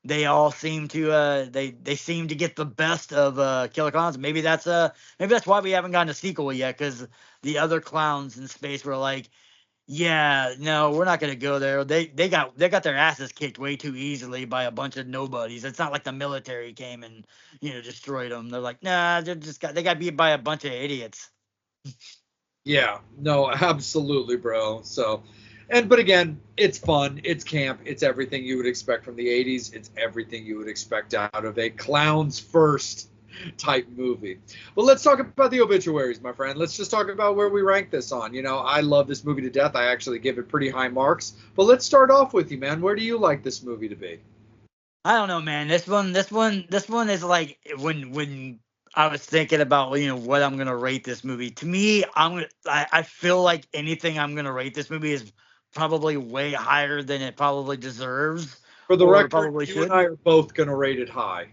they all seem to they seem to get the best of Killer Clowns. Maybe that's why we haven't gotten a sequel yet, because the other clowns in space were like, yeah, no, we're not gonna go there. They got their asses kicked way too easily by a bunch of nobodies. It's not like the military came and destroyed them. They're like, nah, they got beat by a bunch of idiots. Yeah, no, absolutely, bro. So, but again, it's fun, it's camp, it's everything you would expect from the 80s. It's everything you would expect out of a clowns first type movie. But let's talk about the obituaries, my friend. Let's just talk about where we rank this on. I love this movie to death. I actually give it pretty high marks. But let's start off with you, man. Where do you like this movie to be? I don't know, man. This one is like when I was thinking about what I'm gonna rate this movie. To me, I feel like anything I'm gonna rate this movie is probably way higher than it probably deserves For the or record, probably you and should. I are both going to rate it high.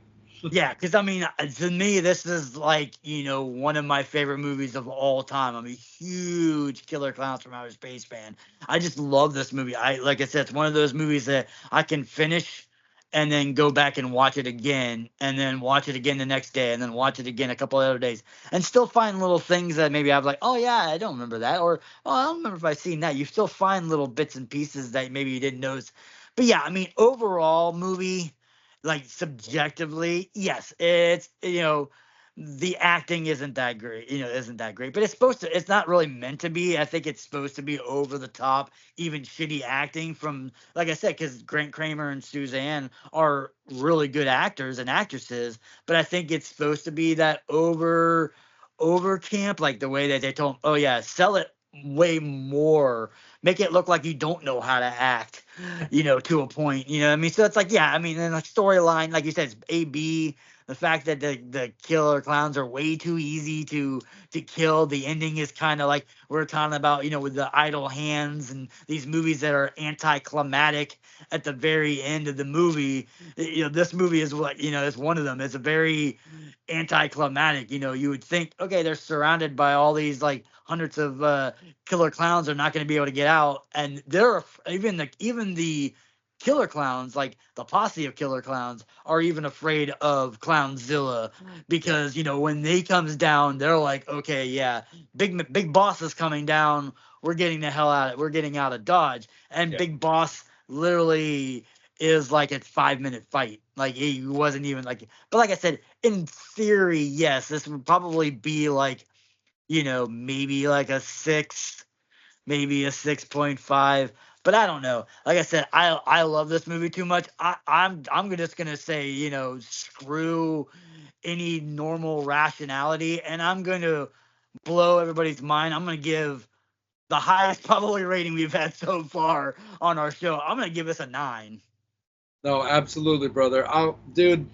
Yeah, because I mean, to me, this is like one of my favorite movies of all time. I'm a huge Killer Clowns from Outer Space fan. I just love this movie. Like I said, it's one of those movies that I can finish and then go back and watch it again, and then watch it again the next day, and then watch it again a couple of other days, and still find little things that maybe I'm like, oh yeah, I don't remember that, or oh, I don't remember if I've seen that. You still find little bits and pieces that maybe you didn't notice. But yeah, I mean, overall movie, like subjectively, yes, it's the acting isn't that great, but it's not really meant to be. I think it's supposed to be over the top, even shitty acting from, like I said, because Grant Kramer and Suzanne are really good actors and actresses, but I think it's supposed to be that over camp, like the way that they told 'em, oh yeah, sell it way more, make it look like you don't know how to act, to a point, what I mean? So it's like, yeah, I mean, and like storyline, like you said, it's AB. The fact that the killer clowns are way too easy to kill. The ending is kind of like we're talking about, with the idle hands and these movies that are anticlimactic at the very end of the movie. This movie is what, is one of them. It's a very anticlimactic. You would think, okay, they're surrounded by all these like hundreds of killer clowns are not going to be able to get out, and even the killer clowns, like the posse of killer clowns, are even afraid of Clownzilla, because when they comes down, they're like, okay, yeah, big boss is coming down. We're getting out of Dodge, and Yeah. Big Boss literally is like a 5-minute fight. Like he wasn't even like, but like I said, in theory, yes, this would probably be like, maybe like a 6, maybe a 6.5. But I don't know. Like I said, I love this movie too much. I'm just gonna say, screw any normal rationality, and I'm going to blow everybody's mind. I'm gonna give the highest probably rating we've had so far on our show. I'm gonna give this a 9. No, absolutely, brother. Dude,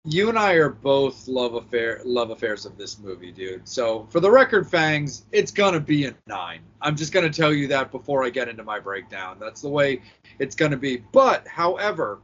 you and I are both love affairs of this movie, dude. So for the record, Fangs, it's gonna be a 9. I'm just gonna tell you that before I get into my breakdown. That's the way it's gonna be. But however,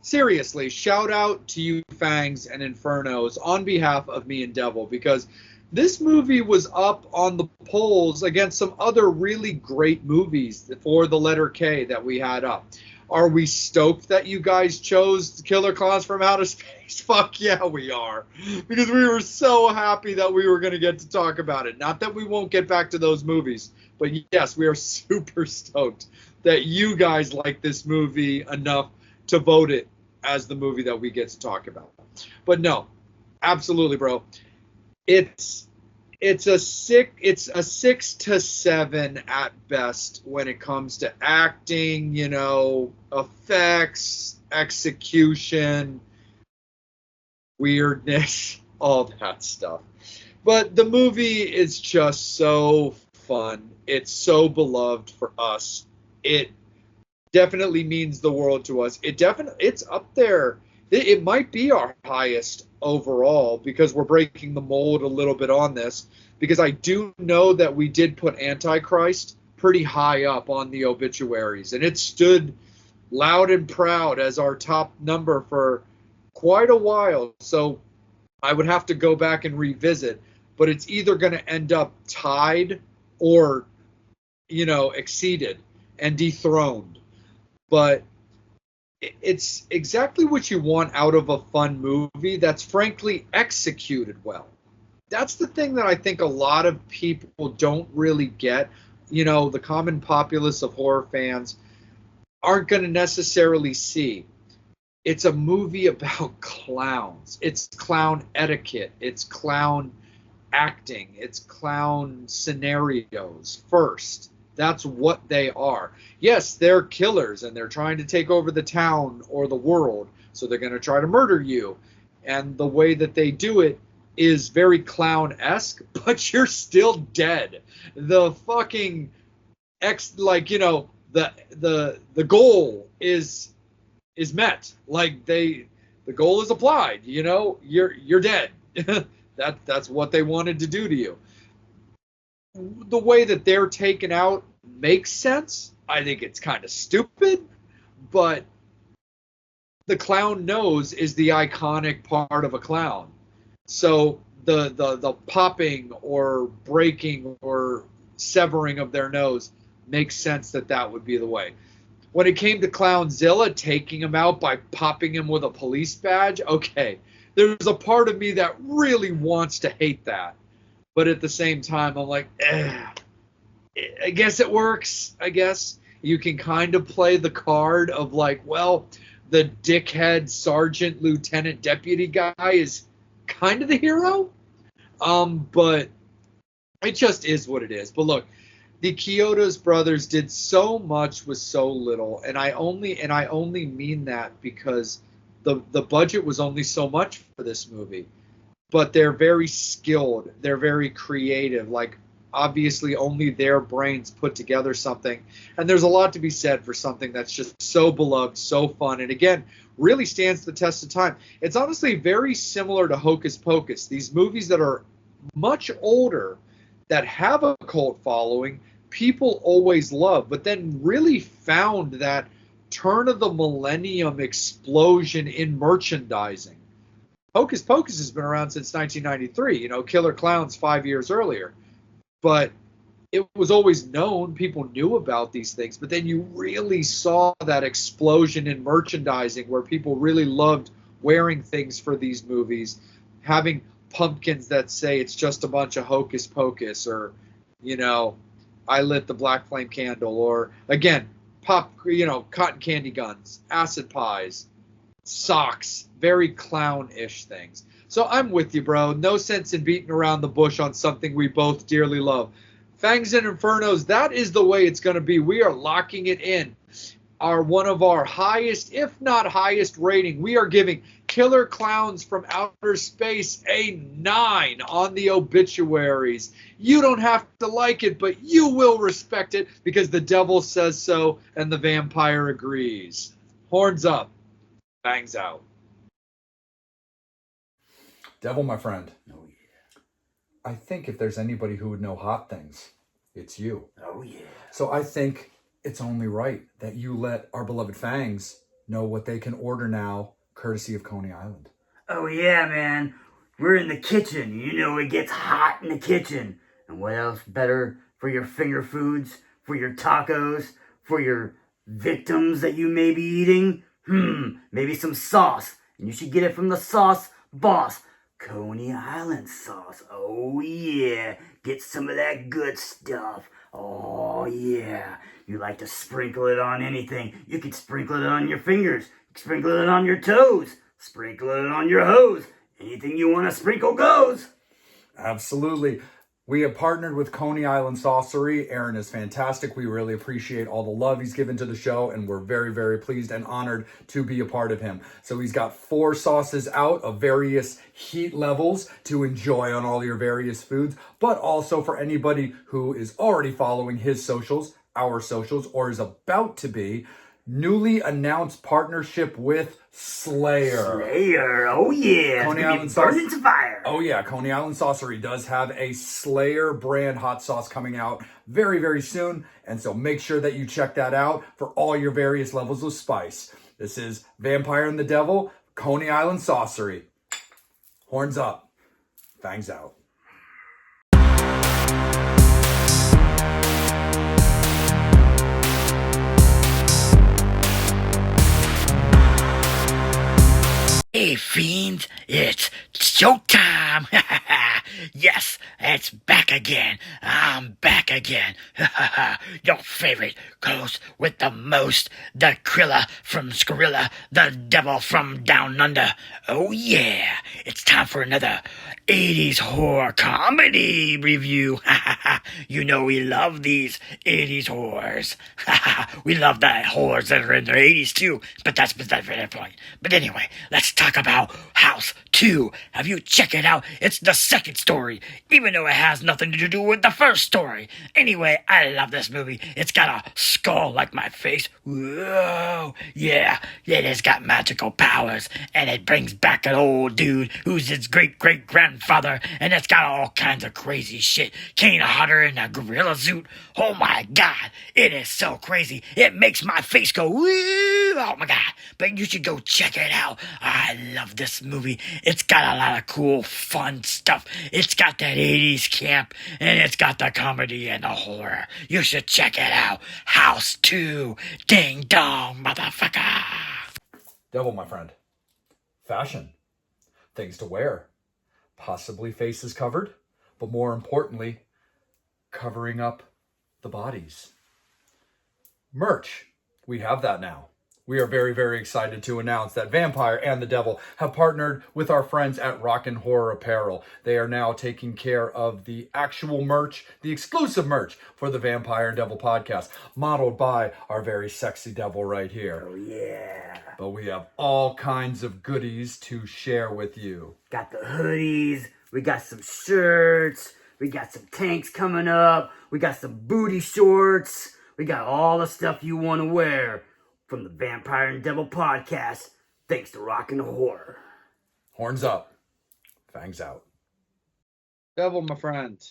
seriously, shout out to you, Fangs and Infernos, on behalf of me and Devil, because this movie was up on the polls against some other really great movies for the letter K that we had up. Are we stoked that you guys chose Killer Clowns from Outer Space? Fuck yeah, we are. Because we were so happy that we were going to get to talk about it. Not that we won't get back to those movies, but yes, we are super stoked that you guys like this movie enough to vote it as the movie that we get to talk about. But no, absolutely, bro. It's a 6 to 7 at best when it comes to acting, effects, execution, weirdness, all that stuff. But the movie is just so fun. It's so beloved for us. It definitely means the world to us. It's up there. It might be our highest overall, because we're breaking the mold a little bit on this, because I do know that we did put Antichrist pretty high up on the obituaries, and it stood loud and proud as our top number for quite a while. So I would have to go back and revisit, but it's either going to end up tied or exceeded and dethroned. But it's exactly what you want out of a fun movie that's frankly executed well. That's the thing that I think a lot of people don't really get. You know, the common populace of horror fans aren't going to necessarily see. It's a movie about clowns. It's clown etiquette. It's clown acting. It's clown scenarios first. That's what they are. Yes, they're killers and they're trying to take over the town or the world. So they're going to try to murder you. And the way that they do it is very clown-esque, but you're still dead. The fucking the goal is met. Like the goal is applied, you're dead. That's what they wanted to do to you. The way that they're taken out makes sense. I think it's kind of stupid, but the clown nose is the iconic part of a clown. So the popping or breaking or severing of their nose makes sense that would be the way. When it came to Clownzilla, taking him out by popping him with a police badge, okay, there's a part of me that really wants to hate that. But at the same time, I'm like, I guess it works. I guess you can kind of play the card of like, well, the dickhead sergeant, lieutenant, deputy guy is kind of the hero. But it just is what it is. But look, the Chiodos brothers did so much with so little, and I only mean that because the budget was only so much for this movie. But they're very skilled. They're very creative. Like, obviously, only their brains put together something. And there's a lot to be said for something that's just so beloved, so fun, and again, really stands the test of time. It's honestly very similar to Hocus Pocus. These movies that are much older, that have a cult following, people always love, but then really found that turn of the millennium explosion in merchandising. Hocus Pocus has been around since 1993, Killer Klowns 5 years earlier. But it was always known, people knew about these things, but then you really saw that explosion in merchandising where people really loved wearing things for these movies, having pumpkins that say it's just a bunch of hocus pocus, or, I lit the black flame candle, or, again, cotton candy guns, acid pies, socks, very clown-ish things. So I'm with you, bro. No sense in beating around the bush on something we both dearly love. Fangs and Infernos, that is the way it's going to be. We are locking it in. One of our highest, if not highest rating. We are giving Killer Klowns from Outer Space a 9 on the obituaries. You don't have to like it, but you will respect it because the devil says so and the vampire agrees. Horns up. Fangs out. Devil, my friend. Oh, yeah. I think if there's anybody who would know hot things, it's you. Oh, yeah. So I think it's only right that you let our beloved Fangs know what they can order now, courtesy of Coney Island. Oh, yeah, man. We're in the kitchen. It gets hot in the kitchen. And what else better for your finger foods, for your tacos, for your victims that you may be eating? Maybe some sauce. And you should get it from the sauce boss. Coney Island sauce. Oh, yeah. Get some of that good stuff. Oh, yeah. You like to sprinkle it on anything. You can sprinkle it on your fingers. Sprinkle it on your toes. Sprinkle it on your hose. Anything you want to sprinkle goes. Absolutely. We have partnered with Coney Island Saucery. Aaron is fantastic. We really appreciate all the love he's given to the show, and we're very, very pleased and honored to be a part of him. So he's got 4 sauces out of various heat levels to enjoy on all your various foods, but also for anybody who is already following his socials, our socials, or is about to be, newly announced partnership with Slayer. Oh yeah. Coney Island burning to fire. Oh yeah, Coney Island Saucery does have a Slayer brand hot sauce coming out very, very soon. And so make sure that you check that out for all your various levels of spice. This is Vampire and the Devil, Coney Island Saucery. Horns up. Fangs out. fiends, it's showtime. Yes, it's back again. I'm back again. Your favorite ghost with the most, the Krilla from Skrilla, the devil from down under. Oh yeah, it's time for another 80s horror comedy review. You know we love these 80s horrors. We love the horrors that are in the 80s too, but that's beside the point. But anyway, let's talk about House 2. Have you checked it out? It's the second story, even though it has nothing to do with the first story. Anyway, I love this movie. It's got a skull like my face. Whoa, yeah, it has got magical powers, and it brings back an old dude who's his great-great-grandfather, and it's got all kinds of crazy shit. Kane Hodder in a gorilla suit. Oh my god, it is so crazy. It makes my face go woo. Oh my god. But you should go check it out. I love this movie. It's got a lot of cool, fun stuff. It's got that 80s camp, and it's got the comedy and the horror. You should check it out. House 2. Ding dong, motherfucker. Devil, my friend. Fashion. Things to wear. Possibly faces covered, but more importantly, covering up the bodies. Merch. We have that now. We are very, very excited to announce that Vampire and the Devil have partnered with our friends at Rockin' Horror Apparel. They are now taking care of the actual merch, the exclusive merch for the Vampire and Devil podcast, modeled by our very sexy devil right here. Oh yeah. But we have all kinds of goodies to share with you. Got the hoodies, we got some shirts, we got some tanks coming up, we got some booty shorts, we got all the stuff you want to wear from the Vampire and Devil podcast, thanks to Rockin' Horror. Horns up, fangs out. Devil, my friend,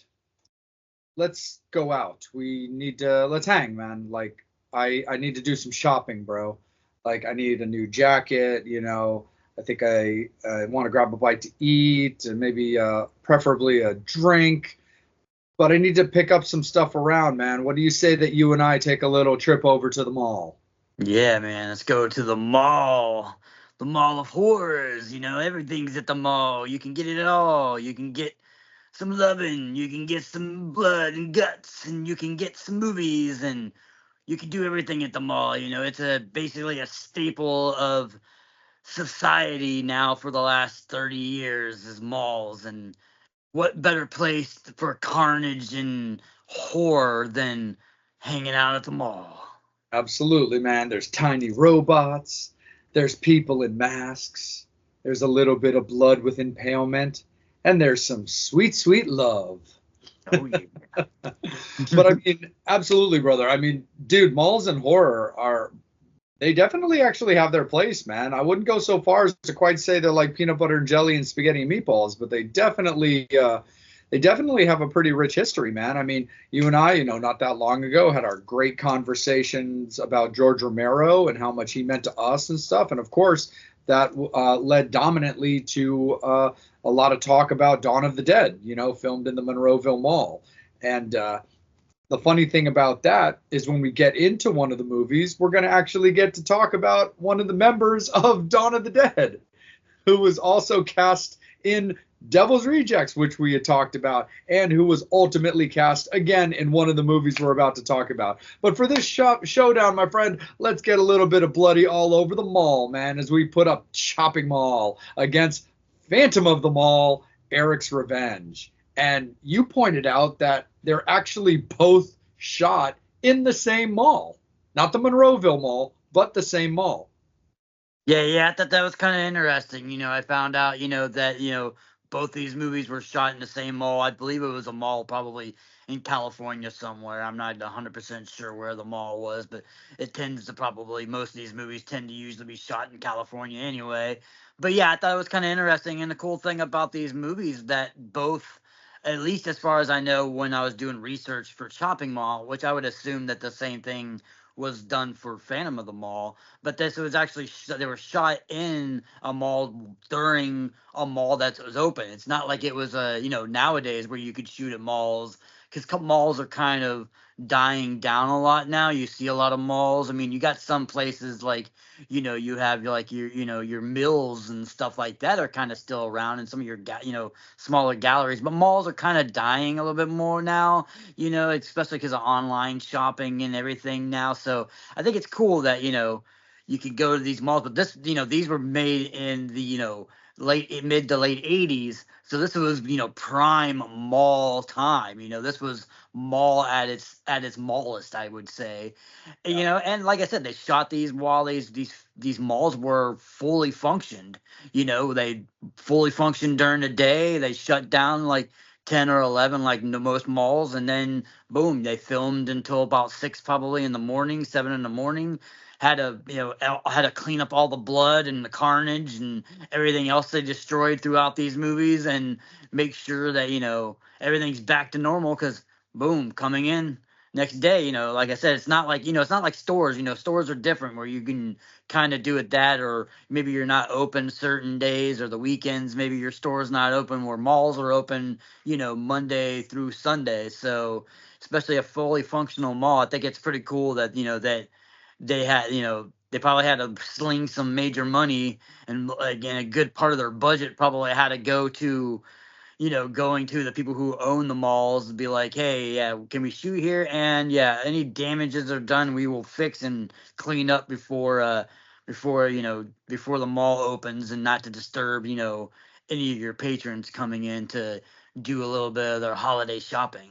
let's go out. Let's hang, man. Like, I need to do some shopping, bro. Like, I need a new jacket, I think I want to grab a bite to eat and maybe preferably a drink. But I need to pick up some stuff around, man. What do you say that you and I take a little trip over to the mall? Yeah, man, let's go to the mall. The mall of horrors, everything's at the mall. You can get it all. You can get some loving, you can get some blood and guts, and you can get some movies, and you can do everything at the mall. It's basically a staple of society now for the last 30 years is malls. And what better place for carnage and horror than hanging out at the mall? Absolutely, man. There's tiny robots. There's people in masks. There's a little bit of blood with impalement. And there's some sweet, sweet love. Oh, yeah. But I mean, absolutely, brother. I mean, dude, malls and horror they definitely actually have their place, man. I wouldn't go so far as to quite say they're like peanut butter and jelly and spaghetti and meatballs, but they definitely have a pretty rich history, man. I mean, you and I, not that long ago had our great conversations about George Romero and how much he meant to us and stuff. And of course, that led dominantly to a lot of talk about Dawn of the Dead, filmed in the Monroeville Mall. And the funny thing about that is when we get into one of the movies, we're going to actually get to talk about one of the members of Dawn of the Dead, who was also cast in Devil's Rejects, which we had talked about, and who was ultimately cast again in one of the movies we're about to talk about. But for this showdown, my friend, let's get a little bit of bloody all over the mall, man, as we put up Chopping Mall against Phantom of the Mall, Eric's Revenge. And you pointed out that they're actually both shot in the same mall. Not the Monroeville Mall, but the same mall. Yeah, I thought that was kind of interesting. I found out, that, both these movies were shot in the same mall. I believe it was a mall probably in California somewhere. I'm not 100% sure where the mall was, but it tends to most of these movies tend to usually be shot in California anyway. But yeah, I thought it was kind of interesting. And the cool thing about these movies that both, at least as far as I know, when I was doing research for Shopping Mall, which I would assume that the same thing was done for Phantom of the Mall, but this was actually they were shot in a mall during a mall that was open. It's not like it was nowadays where you could shoot at malls because malls are kind of dying down a lot now. You see a lot of malls. I mean, you got some places like, you have like your mills and stuff like that are kind of still around, and some of your smaller galleries. But malls are kind of dying a little bit more now. Especially because of online shopping and everything now. So I think it's cool that you can go to these malls. But these were made in the late mid to late 80s. So this was prime mall time. This was mall at its mallest, I would say. And like I said, they shot these while these malls were fully functioned. They fully functioned during the day. They shut down like 10 or 11 like most malls, and then boom, they filmed until about 6 probably in the morning, 7 in the morning. Had to clean up all the blood and the carnage and everything else they destroyed throughout these movies, and make sure that everything's back to normal, because boom, coming in next day, like I said, it's not like it's not like stores. Stores are different, where you can kind of do it that, or maybe you're not open certain days or the weekends, maybe your store's not open, where malls are open Monday through Sunday. So especially a fully functional mall, I think it's pretty cool that that they had, they probably had to sling some major money, and again, a good part of their budget probably had to go to, going to the people who own the malls and be like, hey, yeah, can we shoot here? And yeah, any damages are done, we will fix and clean up before the mall opens, and not to disturb, any of your patrons coming in to do a little bit of their holiday shopping.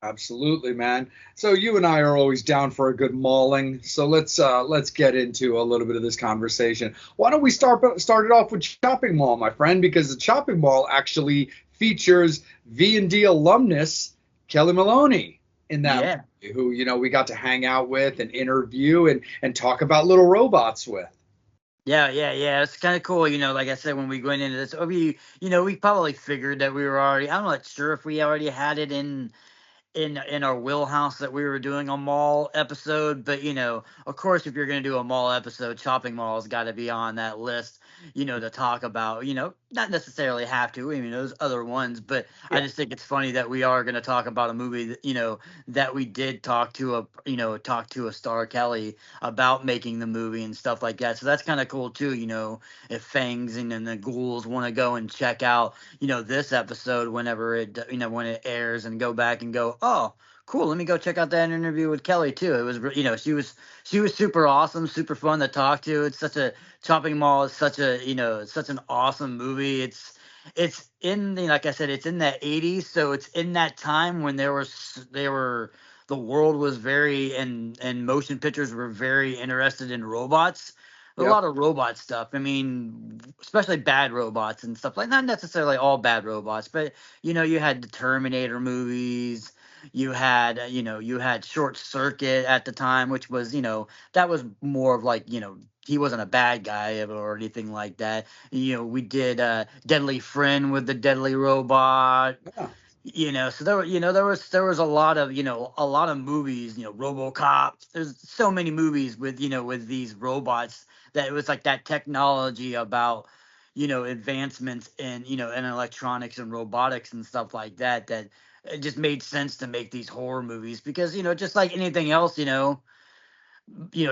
Absolutely, man. So you and I are always down for a good mauling. So let's get into a little bit of this conversation. Why don't we start it off with Shopping Mall, my friend? Because the Shopping Mall actually features V&D alumnus Kelly Maloney in that Yeah. movie, who we got to hang out with and interview and talk about little robots with. Yeah. It's kind of cool, like I said, when we went into this, we probably figured that we were already, I'm not sure if we already had it in our wheelhouse that we were doing a mall episode, but of course, if you're going to do a mall episode, Shopping Mall's got to be on that list, to talk about. Not necessarily have to, I mean, those other ones, but I Yeah. just think it's funny that we are going to talk about a movie that that we did talk to a star, Kelly, about making the movie and stuff like that. So that's kind of cool too. If Fangs and the Ghouls want to go and check out this episode whenever when it airs, and go back and go, oh, cool, let me go check out that interview with Kelly too. It was she was super awesome, super fun to talk to. It's such a Chopping Mall is such a it's such an awesome movie. It's in the, like I said, it's in the 80s, so it's in that time when the world was very, and motion pictures were very interested in robots. A Yep. lot of robot stuff. I mean, especially bad robots and stuff, like not necessarily all bad robots, but you had the Terminator movies. You had Short Circuit at the time, which was, that was more of like, he wasn't a bad guy or anything like that. We did Deadly Friend with the deadly robot. Yeah. So there was a lot of movies, RoboCop. There's so many movies with these robots, that it was like that technology about advancements in electronics and robotics and stuff like that, that it just made sense to make these horror movies, because just like anything else,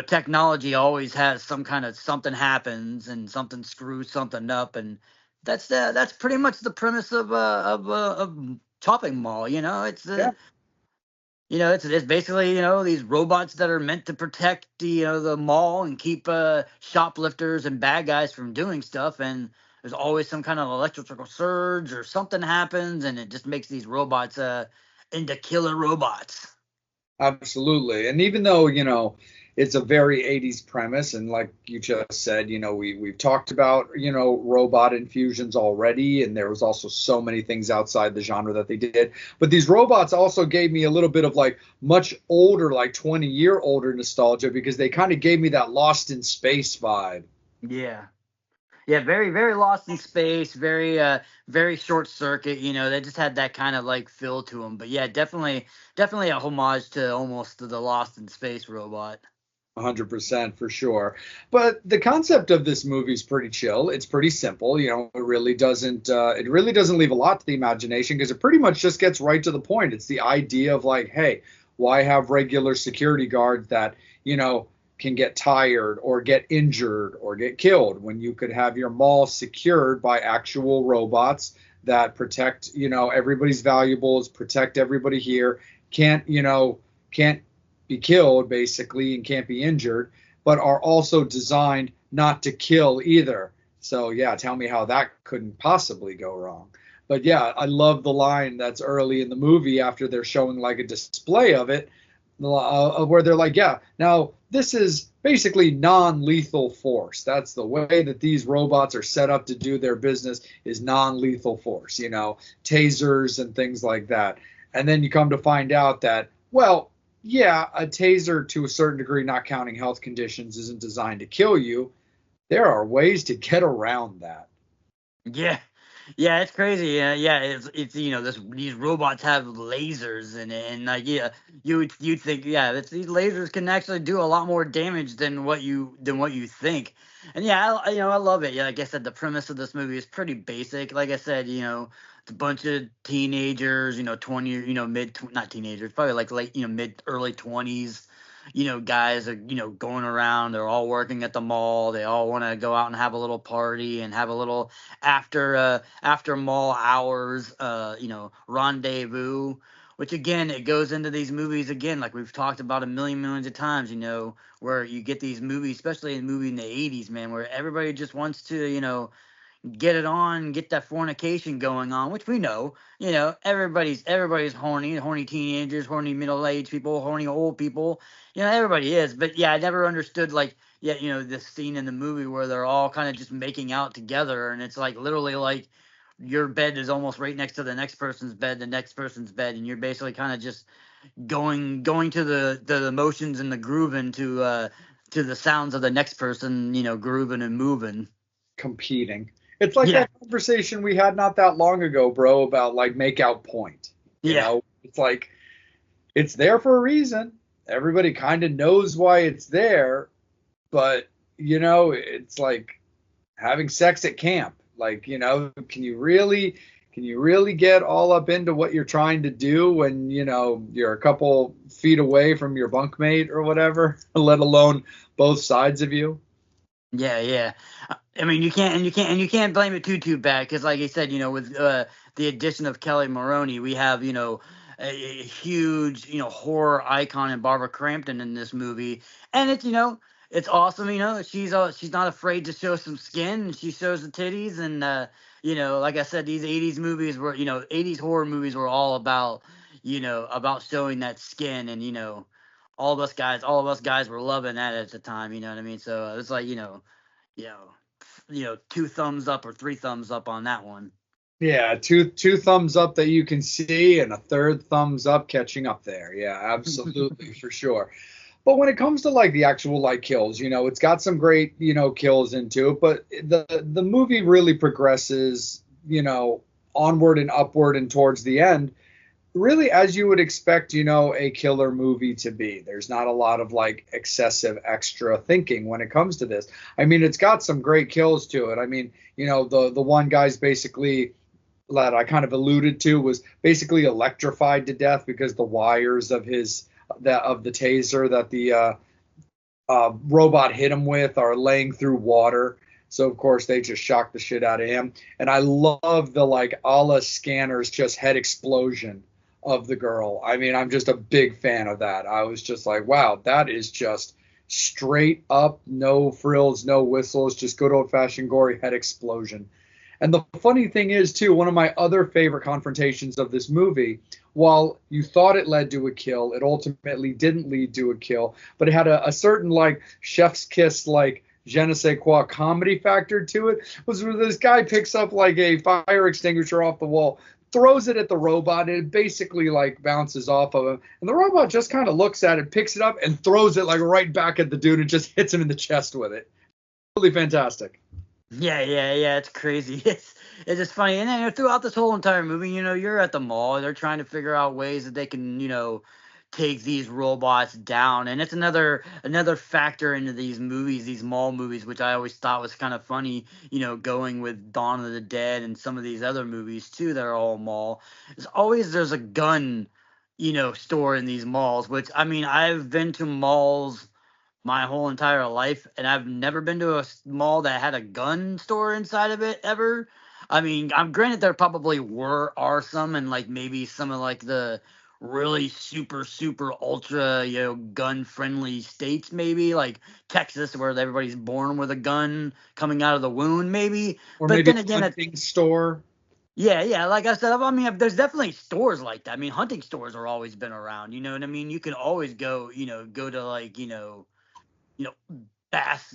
technology always has some kind of something happens, and something screws something up, and that's pretty much the premise of Chopping Mall. Yeah. It's basically these robots that are meant to protect the mall, and keep shoplifters and bad guys from doing stuff, and there's always some kind of electrical surge or something happens, and it just makes these robots into killer robots. Absolutely. And even though, it's a very 80s premise, and like you just said, we've talked about, robot infusions already, and there was also so many things outside the genre that they did. But these robots also gave me a little bit of like much older, like 20-year older nostalgia, because they kind of gave me that Lost in Space vibe. Yeah. Yeah, very, very Lost in Space, very Short Circuit. They just had that kind of like feel to them. But yeah, definitely a homage to almost to the Lost in Space robot. 100% for sure. But the concept of this movie is pretty chill. It's pretty simple. It really doesn't leave a lot to the imagination because it pretty much just gets right to the point. It's the idea of like, hey, why have regular security guards that, can get tired or get injured or get killed when you could have your mall secured by actual robots that protect, everybody's valuables, protect everybody here, can't be killed basically and can't be injured, but are also designed not to kill either. So yeah, tell me how that couldn't possibly go wrong. But yeah, I love the line that's early in the movie after they're showing like a display of it, where they're like, yeah, now this is basically non-lethal force. That's the way that these robots are set up to do their business is non-lethal force, tasers and things like that. And then you come to find out that, well, yeah, a taser to a certain degree, not counting health conditions, isn't designed to kill you. There are ways to get around that. Yeah. Yeah, it's crazy. Yeah, it's these robots have lasers in it, and like yeah, you'd think these lasers can actually do a lot more damage than what you think. And yeah, I love it. Yeah, like I said, the premise of this movie is pretty basic. Like I said, it's a bunch of teenagers, 20, not teenagers, probably like late, mid early 20s. Guys are, going around. They're all working at the mall. They all want to go out and have a little party and have a little after mall hours, rendezvous. Which again, it goes into these movies again, like we've talked about a millions of times. Where you get these movies, especially in movie in the '80s, man, where everybody just wants to, get it on, get that fornication going on, which we know, everybody's horny teenagers, horny middle-aged people, horny old people, everybody is. But yeah, I never understood like, yeah, this scene in the movie where they're all kind of just making out together, and it's like literally like your bed is almost right next to the next person's bed, and you're basically kind of just going to the motions and the grooving to the sounds of the next person, grooving and moving. Competing. It's like Yeah, that conversation we had not that long ago, bro, about like make out point. yeah. It's like it's there for a reason. Everybody kind of knows why it's there, but it's like having sex at camp. Like, can you really get all up into what you're trying to do when, you're a couple feet away from your bunkmate or whatever, let alone both sides of you? Yeah, yeah. I mean, you can't blame it too bad because, like I said, with the addition of Kelly Maroney, we have a huge horror icon in Barbara Crampton in this movie, and it's awesome. She's not afraid to show some skin, and she shows the titties, and like I said, these '80s movies were '80s horror movies were all about about showing that skin, and all of us guys were loving that at the time. You know what I mean? So it's like you know, two thumbs up or three thumbs up on that one. Yeah, two thumbs up that you can see and a third thumbs up catching up there. Yeah, absolutely for sure. But when it comes to like the actual like kills, it's got some great, kills into it, but the movie really progresses, onward and upward and towards the end, really as you would expect, a killer movie to be. There's not a lot of like excessive extra thinking when it comes to this. I mean, it's got some great kills to it. I mean, the one guy's basically that I kind of alluded to was basically electrified to death because the wires of the taser that the robot hit him with are laying through water. So of course they just shocked the shit out of him. And I love the like a la Scanners just head explosion of the girl. I mean, I'm just a big fan of that. I was just like, wow, that is just straight up, no frills, no whistles, just good old fashioned gory head explosion. And the funny thing is, too, one of my other favorite confrontations of this movie, while you thought it led to a kill, it ultimately didn't lead to a kill, but it had a certain, like, chef's kiss, like, je ne sais quoi comedy factor to it, was where this guy picks up, like, a fire extinguisher off the wall, throws it at the robot, and it basically, like, bounces off of him. And the robot just kind of looks at it, picks it up, and throws it, like, right back at the dude and just hits him in the chest with it. Really fantastic. Yeah. It's crazy. It's just funny. And then throughout this whole entire movie, you're at the mall. They're trying to figure out ways that they can, take these robots down. And it's another factor into these movies, these mall movies, which I always thought was kind of funny, going with Dawn of the Dead and some of these other movies too that are all mall. There's a gun, store in these malls, which, I mean, I've been to malls my whole entire life, and I've never been to a mall that had a gun store inside of it ever. I mean, I'm granted there probably are some, and like maybe some of like the really super super ultra gun friendly states, maybe like Texas, where everybody's born with a gun coming out of the wound, maybe. Or But maybe then a again, hunting store. yeah. Like I said, I mean, there's definitely stores like that. I mean, hunting stores are always been around. You know what I mean? You can always go to like you know, bass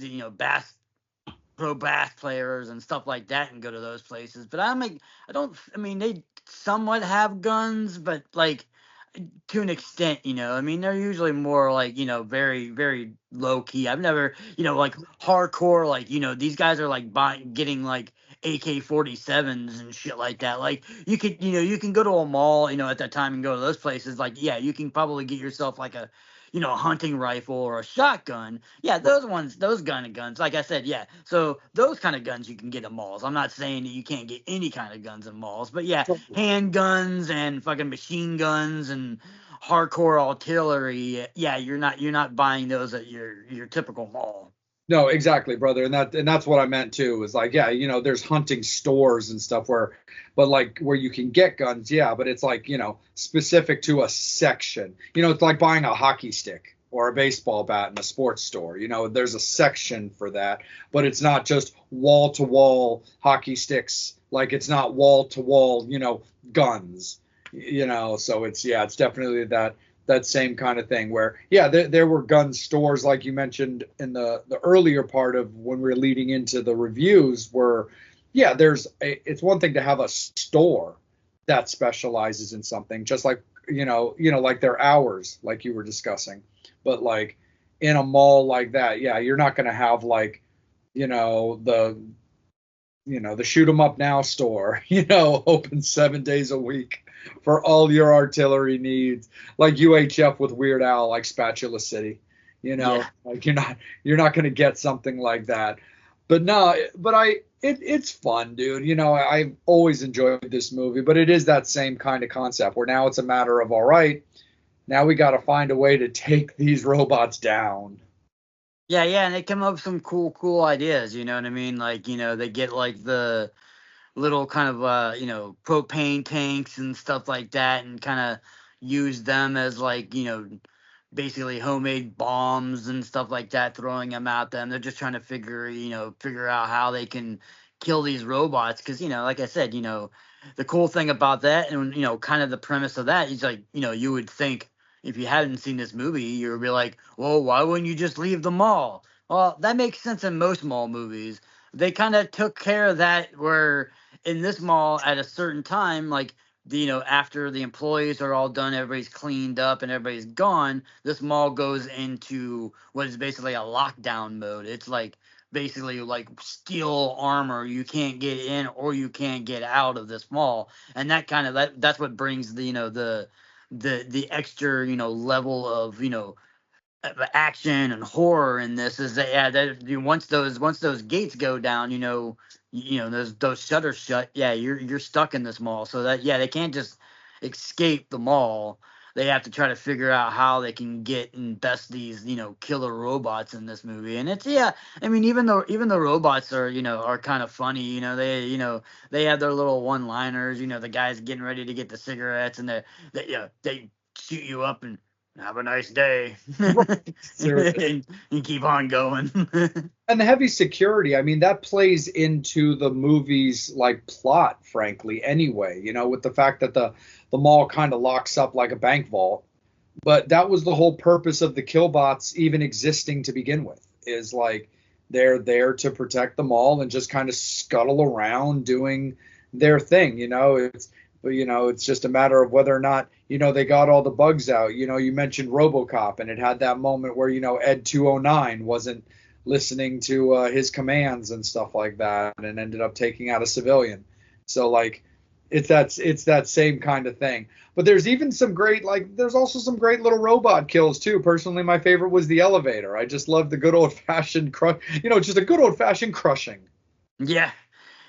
pro bass players and stuff like that and go to those places. But I mean, they somewhat have guns, but like to an extent, I mean, they're usually more like, very, very low key. I've never, like hardcore, like, these guys are like getting like AK-47s and shit like that. Like you can go to a mall, at that time and go to those places. Like, yeah, you can probably get yourself like a hunting rifle or a shotgun. Yeah, those kind of guns. Like I said, yeah. So those kind of guns you can get in malls. I'm not saying that you can't get any kind of guns in malls, but yeah, handguns and fucking machine guns and hardcore artillery. Yeah, you're not buying those at your typical mall. No, exactly, brother, and that's what I meant too. Is like, yeah, there's hunting stores and stuff but like where you can get guns, yeah, but it's like specific to a section. It's like buying a hockey stick or a baseball bat in a sports store. There's a section for that, but it's not just wall to wall hockey sticks. Like it's not wall to wall, guns. So it's definitely that same kind of thing where, yeah, there were gun stores, like you mentioned in the earlier part of when we were leading into the reviews, where, yeah, it's one thing to have a store that specializes in something, just like, like their hours, like you were discussing. But like in a mall like that, yeah, you're not going to have like, the shoot 'em up now store, open 7 days a week for all your artillery needs, like UHF with Weird Al, like Spatula City, Yeah. like you're not going to get something like that. But no, it's fun, dude. I've always enjoyed this movie, but it is that same kind of concept where now it's a matter of, all right, now we got to find a way to take these robots down. Yeah, and they come up with some cool ideas, you know what I mean? Like, they get like the little kind of propane tanks and stuff like that, and kind of use them as like basically homemade bombs and stuff like that, throwing them at them. They're just trying to figure out how they can kill these robots, because like I said, the cool thing about that, and kind of the premise of that is like, you would think if you hadn't seen this movie, you would be like, well, why wouldn't you just leave the mall? Well, that makes sense in most mall movies. They kind of took care of that, where in this mall at a certain time, like after the employees are all done, everybody's cleaned up and everybody's gone, this mall goes into what is basically a lockdown mode. It's like basically like steel armor. You can't get in or you can't get out of this mall. And that's what brings the extra level of action and horror in this, is that, yeah, that once those gates go down, those shutters shut, yeah, you're stuck in this mall. So that, yeah, they can't just escape the mall. They have to try to figure out how they can get and best these killer robots in this movie. And it's, yeah, I mean, even though the robots are kind of funny, they have their little one liners, the guys getting ready to get the cigarettes, and they shoot you up and have a nice day. Seriously. and keep on going. And the heavy security, I mean, that plays into the movie's like plot, frankly, anyway, with the fact that the mall kind of locks up like a bank vault. But that was the whole purpose of the killbots even existing to begin with, is like they're there to protect the mall and just kind of scuttle around doing their thing. It's just a matter of whether or not, they got all the bugs out. You mentioned RoboCop, and it had that moment where, Ed 209 wasn't listening to his commands and stuff like that, and ended up taking out a civilian. So like, It's that same kind of thing. But there's even some great, like, there's also some great little robot kills too. Personally, my favorite was the elevator. I just love the good old fashioned just a good old fashioned crushing. Yeah.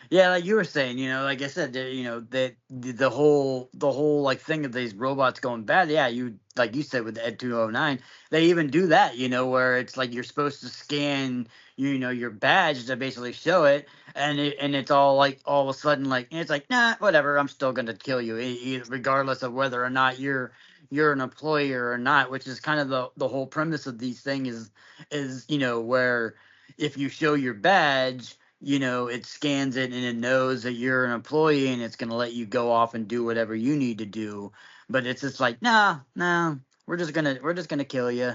Yeah, like you were saying, like I said, that the whole like thing of these robots going bad. Yeah, you like you said with the Ed 209, they even do that, where it's like you're supposed to scan, your badge to basically show it, and it's all like all of a sudden like it's like nah, whatever, I'm still gonna kill you, regardless of whether or not you're an employee or not, which is kind of the whole premise of these things is where if you show your badge, it scans it and it knows that you're an employee and it's going to let you go off and do whatever you need to do. But it's just like, nah, nah, we're just gonna kill you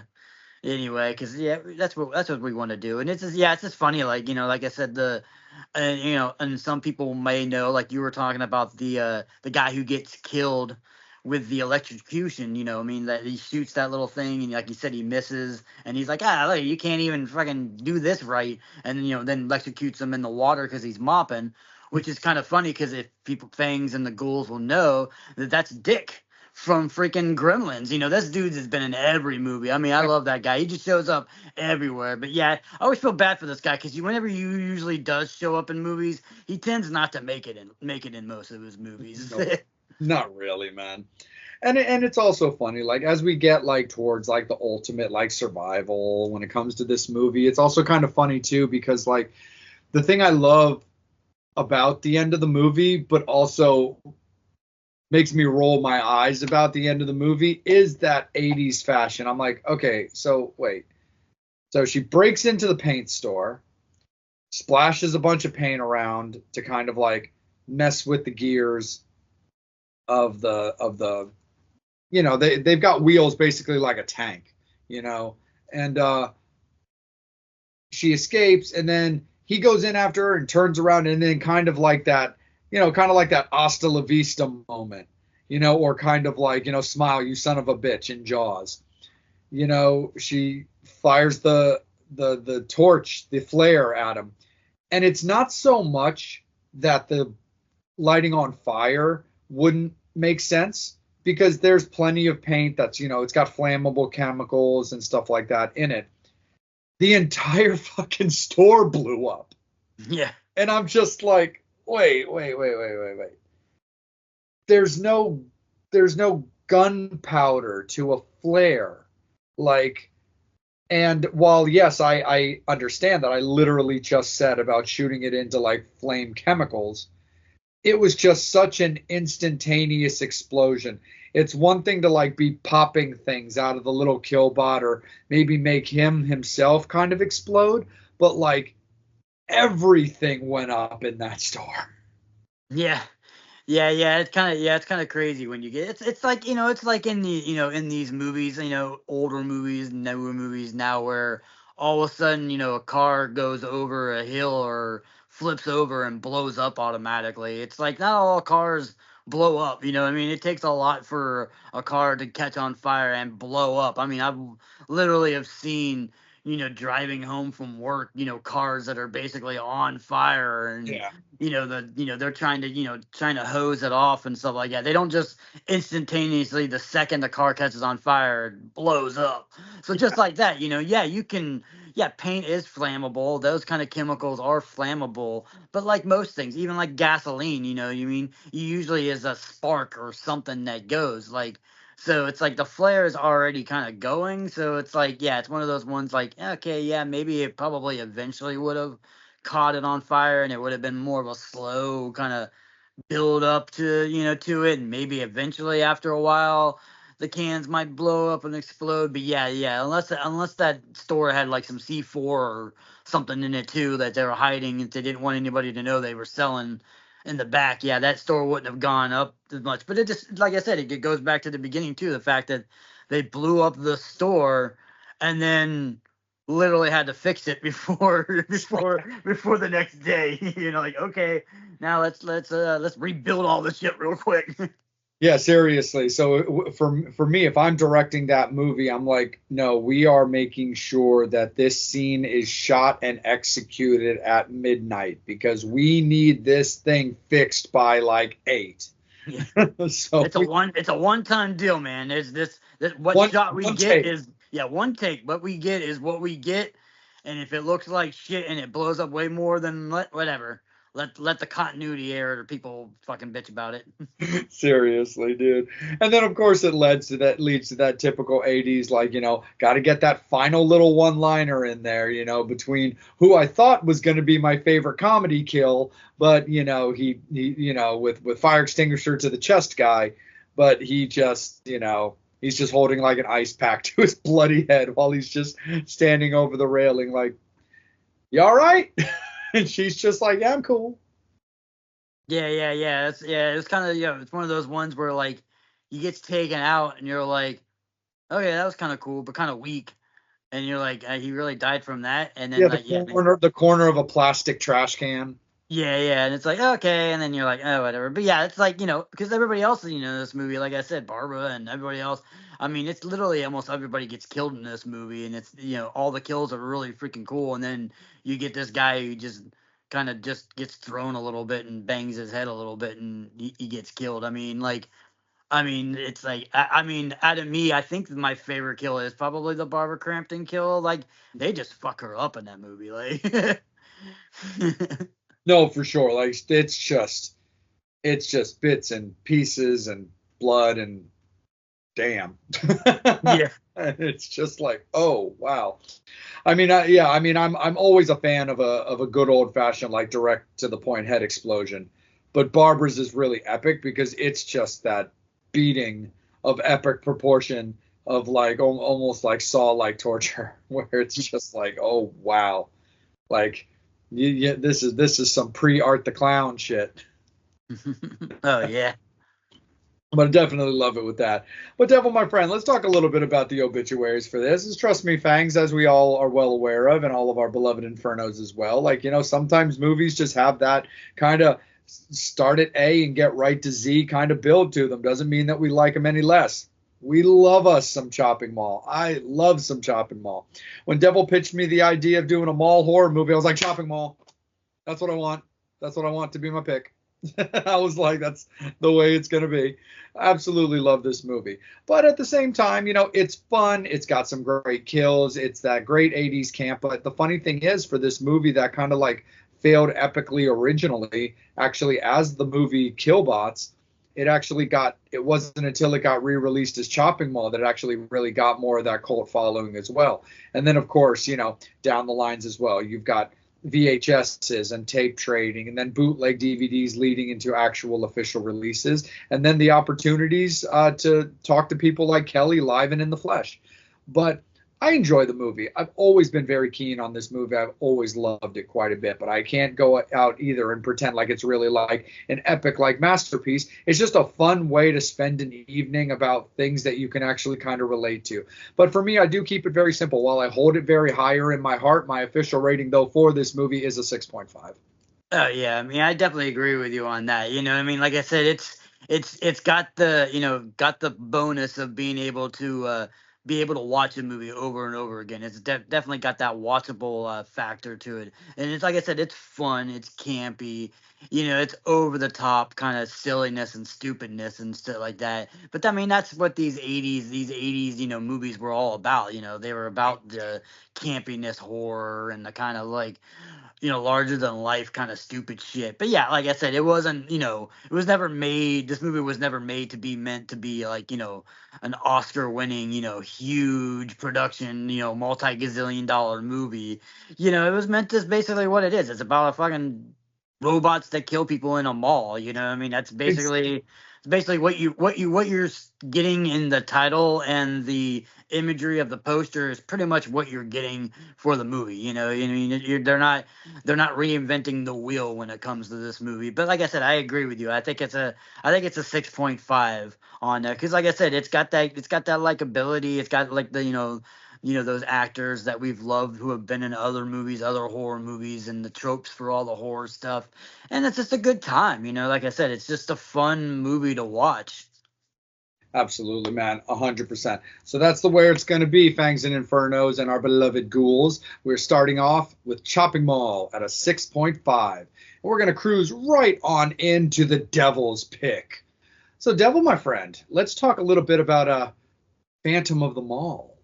anyway, because yeah, that's what we want to do. And it's just funny, like like I said, and some people may know, like you were talking about the guy who gets killed with the electrocution. I mean, that he shoots that little thing, and like you said, he misses, and he's like, look, you can't even fucking do this right, and then electrocutes him in the water because he's mopping, which is kind of funny because if people, Fangs and the ghouls will know that that's Dick from freaking Gremlins. This dude has been in every movie. I mean, I love that guy. He just shows up everywhere. But yeah, I always feel bad for this guy because whenever he usually does show up in movies, he tends not to make it in most of his movies. No, not really, man. And it's also funny, like as we get like towards like the ultimate like survival when it comes to this movie, it's also kind of funny too because like the thing I love about the end of the movie, but also makes me roll my eyes about the end of the movie is that 80s fashion. I'm like, okay, so wait. So she breaks into the paint store, splashes a bunch of paint around to kind of like mess with the gears of the they've got wheels basically like a tank, and she escapes and then he goes in after her and turns around and then kind of like that hasta la vista moment, or kind of like, smile, you son of a bitch in Jaws. She fires the torch, the flare at him. And it's not so much that the lighting on fire wouldn't make sense because there's plenty of paint that's, it's got flammable chemicals and stuff like that in it. The entire fucking store blew up. Yeah. And I'm just like, wait. There's no gunpowder to a flare. Like, and while yes, I understand that I literally just said about shooting it into like flame chemicals, it was just such an instantaneous explosion. It's one thing to like be popping things out of the little killbot or maybe make him himself kind of explode, but like everything went up in that store. Yeah. Yeah, it's kind of crazy when you get it's like it's like in the in these movies, older movies, newer movies now where all of a sudden a car goes over a hill or flips over and blows up automatically. It's like not all cars blow up, I mean, it takes a lot for a car to catch on fire and blow up. I mean, I've literally have seen driving home from work, cars that are basically on fire and Yeah. they're trying to hose it off and stuff like that. They don't just instantaneously the second the car catches on fire it blows up. So just like that, yeah, you can, yeah, paint is flammable. Those kind of chemicals are flammable. But like most things, even like gasoline, you mean you usually is a spark or something that goes like. So it's like the flare is already kind of going. So it's like, yeah, it's one of those ones like, okay, yeah, maybe it probably eventually would have caught it on fire and it would have been more of a slow kind of build up to it. And maybe eventually after a while, the cans might blow up and explode. But yeah, unless that store had like some C4 or something in it too that they were hiding and they didn't want anybody to know they were selling in the back, yeah, that store wouldn't have gone up as much. But it just, like I said, it goes back to the beginning too, the fact that they blew up the store and then literally had to fix it before the next day. Like, okay, now let's rebuild all this shit real quick. Yeah, seriously. So for me, if I'm directing that movie, I'm like, no, we are making sure that this scene is shot and executed at midnight because we need this thing fixed by like 8. Yeah. So It's a one-time deal, man. There's this what one shot we one get take. is, yeah, one take. What we get is what we get, and if it looks like shit and it blows up way more, then whatever. Let the continuity error or people fucking bitch about it. Seriously, dude. And then of course it leads to that typical 80s, like, got to get that final little one-liner in there, between who I thought was going to be my favorite comedy kill, but he with fire extinguisher to the chest guy, but he's just holding like an ice pack to his bloody head while he's just standing over the railing like, "You all right?" And she's just like, "Yeah, I'm cool." Yeah. It's kind of, it's one of those ones where like he gets taken out and you're like, okay, that was kind of cool, but kind of weak. And you're like, he really died from that. And then Yeah, like, the corner of a plastic trash can. yeah, and it's like, okay, and then you're like, oh, whatever. But yeah, it's like, because everybody else, in this movie, like I said, Barbara and everybody else, I mean, it's literally almost everybody gets killed in this movie, and it's, all the kills are really freaking cool, and then you get this guy who just kind of just gets thrown a little bit and bangs his head a little bit, and he gets killed. I mean, like, it's like, I mean, out of me, I think my favorite kill is probably the Barbara Crampton kill. Like, they just fuck her up in that movie, like. No, for sure. Like it's just bits and pieces and blood and damn. Yeah. It's just like, oh wow. I mean, I'm always a fan of a good old fashioned like direct to the point head explosion, but Barbara's is really epic because it's just that beating of epic proportion of like almost like Saw like torture, where it's just like, oh wow, like this is some pre Art the Clown shit. Oh yeah. But I definitely love it with that. But Devil, my friend, let's talk a little bit about the obituaries for this. Trust me, Fangs, as we all are well aware of, and all of our beloved Infernos as well. Like, sometimes movies just have that kind of start at A and get right to Z kind of build to them. Doesn't mean that we like them any less. We love us some Chopping Mall. I love some Chopping Mall. When Devil pitched me the idea of doing a mall horror movie, I was like, Chopping Mall. That's what I want. That's what I want to be my pick. I was like, that's the way it's going to be. Absolutely love this movie. But at the same time, it's fun. It's got some great kills. It's that great 80s camp. But the funny thing is, for this movie that kind of like failed epically originally, actually, as the movie Killbots, it wasn't until it got re-released as Chopping Mall that it actually really got more of that cult following as well. And then, of course, down the lines as well, you've got VHSs and tape trading, and then bootleg DVDs leading into actual official releases, and then the opportunities to talk to people like Kelly live and in the flesh. But I enjoy the movie. I've always been very keen on this movie. I've always loved it quite a bit, but I can't go out either and pretend like it's really like an epic like masterpiece. It's just a fun way to spend an evening about things that you can actually kind of relate to. But for me, I do keep it very simple. While I hold it very higher in my heart, my official rating though for this movie is a 6.5. Oh yeah. I mean, I definitely agree with you on that. I mean, like I said, it's got the got the bonus of being able to be able to watch a movie over and over again. It's definitely got that watchable factor to it, and it's like I said, it's fun, it's campy, it's over the top kind of silliness and stupidness and stuff like that. But I mean, that's what these 80s movies were all about. They were about the campiness, horror, and the kind of like larger than life kind of stupid shit. But yeah, like I said, it wasn't, it was never made, this movie was never made to be meant to be like, an Oscar winning, huge production, multi-gazillion dollar movie. It was meant to basically what it is. It's about a fucking robots that kill people in a mall. I mean, that's basically what you're getting in the title, and the imagery of the poster is pretty much what you're getting for the movie. They're not reinventing the wheel when it comes to this movie. But like I said, I agree with you. I think it's a 6.5 on that, because like I said, it's got that likability. It's got like the those actors that we've loved who have been in other movies, other horror movies, and the tropes for all the horror stuff. And it's just a good time. Like I said, it's just a fun movie to watch. Absolutely, man. 100%. So that's the way it's going to be, Fangs and Infernos and our beloved ghouls. We're starting off with Chopping Mall at a 6.5. And we're going to cruise right on into the Devil's Pick. So, Devil, my friend, let's talk a little bit about Phantom of the Mall.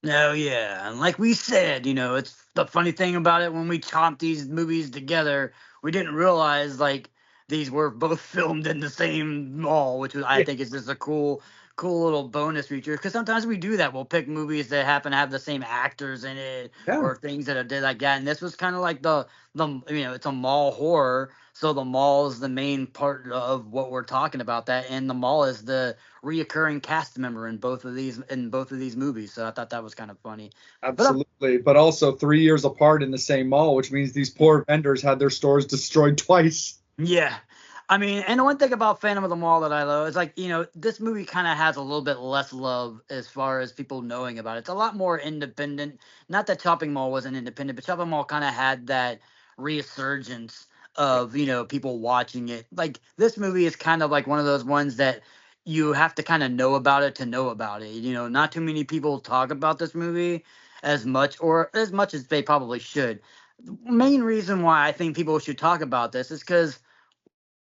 Oh yeah, and like we said, it's the funny thing about it when we chopped these movies together, we didn't realize like these were both filmed in the same mall, which was I Yeah. think is just a cool little bonus feature. Because sometimes we do that. We'll pick movies that happen to have the same actors in it, Yeah, or things that are did like that. And this was kind of like the it's a mall horror, so the mall is the main part of what we're talking about. That and the mall is the reoccurring cast member in both of these movies. So I thought that was kind of funny. But absolutely. But also 3 years apart in the same mall, which means these poor vendors had their stores destroyed twice. yeah. I mean, and the one thing about Phantom of the Mall that I love is like, this movie kind of has a little bit less love as far as people knowing about it. It's a lot more independent. Not that Chopping Mall wasn't independent, but Chopping Mall kind of had that resurgence of, people watching it. Like this movie is kind of like one of those ones that you have to kind of know about it to know about it. Not too many people talk about this movie as much as they probably should. The main reason why I think people should talk about this is because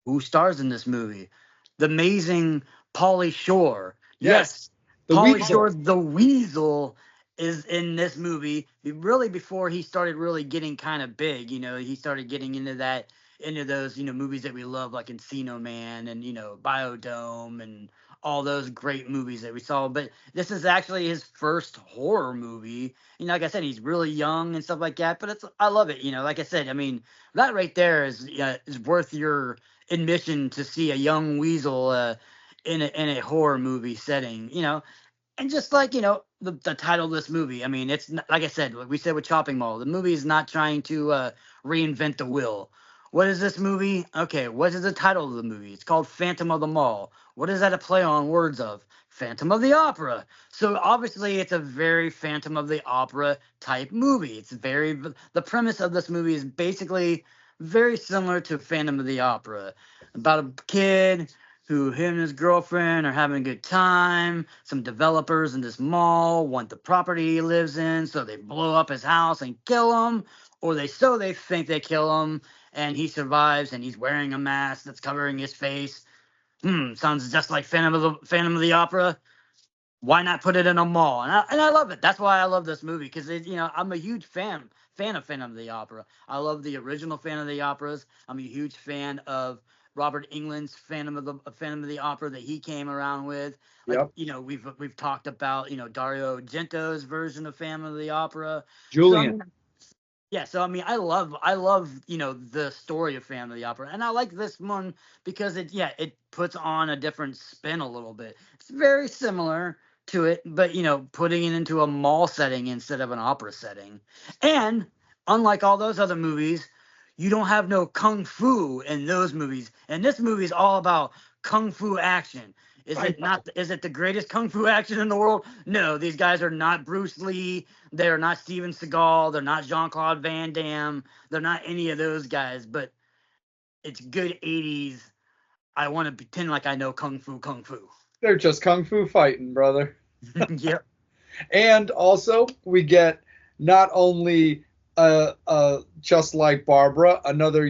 who stars in this movie? The amazing Pauly Shore. Yes, Yes, the Pauly Weasel. Shore, the Weasel, is in this movie. Really, before he started really getting kind of big, he started getting into those, movies that we love, like Encino Man and Biodome and all those great movies that we saw. But this is actually his first horror movie. Like I said, he's really young and stuff like that. But I love it. Like I said, I mean, that right there is worth your admission to see a young weasel in a horror movie setting, and just like the title of this movie. I mean, it's not, like I said, like we said with Chopping Mall, the movie is not trying to reinvent the wheel. What is this movie? Okay, what is the title of the movie? It's called Phantom of the Mall. What is that a play on words of? Phantom of the Opera. So obviously it's a very Phantom of the Opera type movie. The premise of this movie is basically very similar to Phantom of the Opera, about a kid who him and his girlfriend are having a good time. Some developers in this mall want the property he lives in, so they blow up his house and kill him, or they think they kill him, and he survives, and he's wearing a mask that's covering his face. Sounds just like Phantom of the Opera. Why not put it in a mall? And I love it. That's why I love this movie because I'm a huge fan of Phantom of the Opera. I love the original Phantom of the Operas. I'm a huge fan of Robert Englund's Phantom of the Opera that he came around with. Like Yep. we've talked about Dario Argento's version of Phantom of the Opera. So I Julian. mean, yeah, so I mean, I love the story of Phantom of the Opera, and I like this one because it puts on a different spin a little bit. It's very similar to it, but putting it into a mall setting instead of an opera setting, and unlike all those other movies, you don't have no kung fu in those movies, and this movie is all about kung fu action. Is I it know. not? Is it the greatest kung fu action in the world? No, these guys are not Bruce Lee. They're not Steven Seagal. They're not Jean-Claude Van Damme. They're not any of those guys. But it's good 80s. I want to pretend like I know kung fu, kung fu. They're just kung fu fighting, brother. Yep. And also, we get not only just like Barbara, another,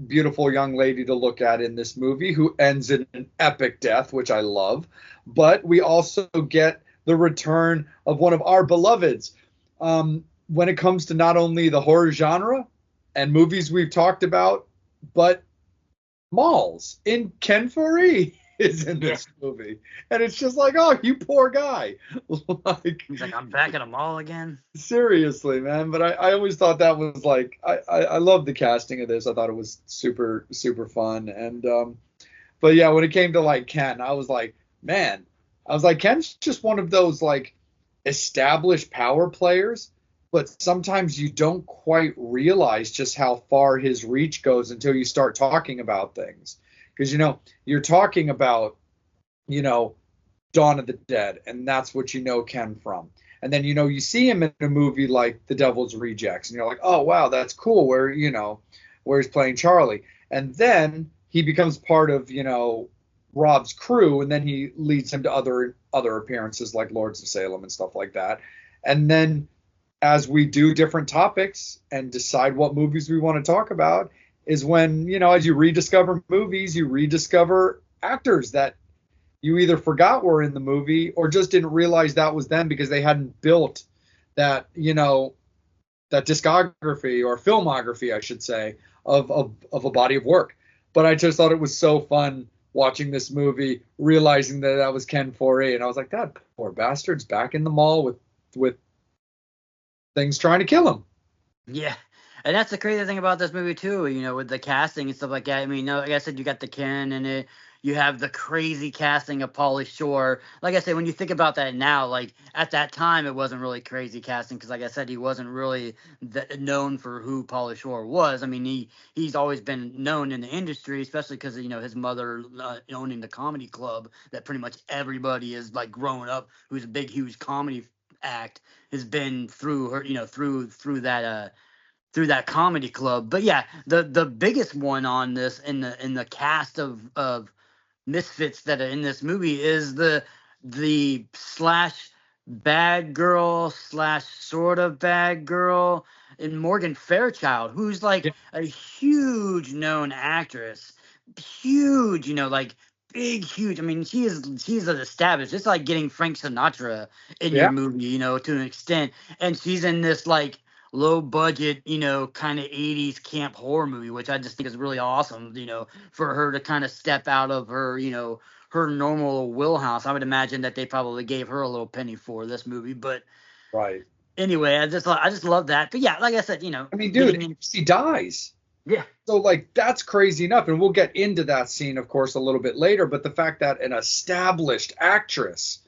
beautiful young lady to look at in this movie who ends in an epic death, which I love. But we also get the return of one of our beloveds. When it comes to not only the horror genre and movies we've talked about, but malls in Ken Foree is in this movie. And it's just like, oh, you poor guy. Like, He's like, I'm back at a mall again. seriously, man. But I always thought that was like, I love the casting of this. I thought it was super, super fun. And, but yeah, when it came to like Ken, I was like, man, Ken's just one of those like established power players. But sometimes you don't quite realize just how far his reach goes until you start talking about things. Because, you're talking about, Dawn of the Dead, and that's what you know Ken from. And then, you see him in a movie like The Devil's Rejects, and you're like, oh, wow, that's cool, where he's playing Charlie. And then he becomes part of, Rob's crew, and then he leads him to other appearances like Lords of Salem and stuff like that. And then as we do different topics and decide what movies we want to talk about is when, as you rediscover movies, you rediscover actors that you either forgot were in the movie or just didn't realize that was them because they hadn't built that, that discography or filmography, I should say, of a body of work. But I just thought it was so fun watching this movie, realizing that that was Ken Foree, and I was like, that poor bastard's back in the mall with things trying to kill him. Yeah. And that's the crazy thing about this movie too, with the casting and stuff like that. I mean, no, like I said, you got the Ken in it. You have the crazy casting of Pauly Shore. Like I said, when you think about that now, like at that time, it wasn't really crazy casting because, like I said, he wasn't really known for who Pauly Shore was. I mean, he's always been known in the industry, especially because his mother owning the comedy club that pretty much everybody is like growing up who's a big, huge comedy act has been through her, through that comedy club. But yeah, the biggest one on this in the cast of misfits that are in this movie is the slash bad girl slash sort of bad girl in Morgan Fairchild, who's like Yeah. a huge known actress, huge, like big, huge. I mean, she's an established. It's like getting Frank Sinatra in your Yeah. movie, to an extent, and she's in this like low budget, kind of 80s camp horror movie, which I just think is really awesome, for her to kind of step out of her, her normal wheelhouse. I would imagine that they probably gave her a little penny for this movie, but Right. anyway, I just love that. But yeah, like I said, I mean, dude, he dies. Yeah. So, like, that's crazy enough. And we'll get into that scene, of course, a little bit later. But the fact that an established actress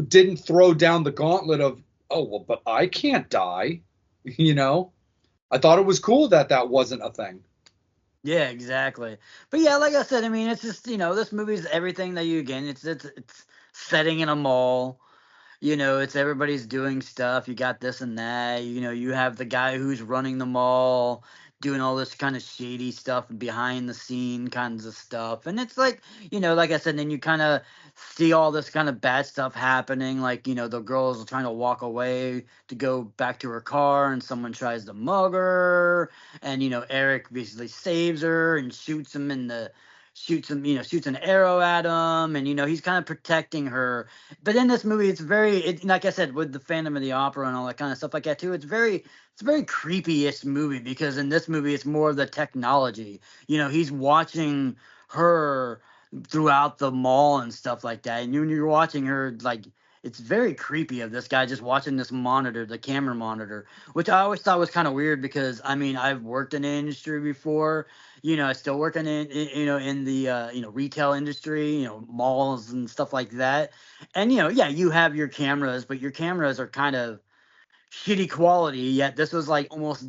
didn't throw down the gauntlet of, oh, well, but I can't die, I thought it was cool that that wasn't a thing. Yeah, exactly. But yeah, like I said, I mean, it's just, this movie's everything that it's setting in a mall. It's everybody's doing stuff. You got this and that. You have the guy who's running the mall doing all this kind of shady stuff behind the scene kinds of stuff. And it's like, like I said, then you kind of see all this kind of bad stuff happening. Like, the girl's trying to walk away to go back to her car and someone tries to mug her. And, Eric basically saves her and shoots shoots an arrow at him. And, he's kind of protecting her. But in this movie, like I said, with the Phantom of the Opera and all that kind of stuff like that too, it's a very creepy-ish movie because in this movie, it's more of the technology. He's watching her throughout the mall and stuff like that. And when you're watching her, like, it's very creepy of this guy just watching this monitor, the camera monitor, which I always thought was kind of weird because, I mean, I've worked in the industry before. I still work in the retail industry, malls and stuff like that. And, yeah, you have your cameras, but your cameras are kind of shitty quality, yet this was like almost,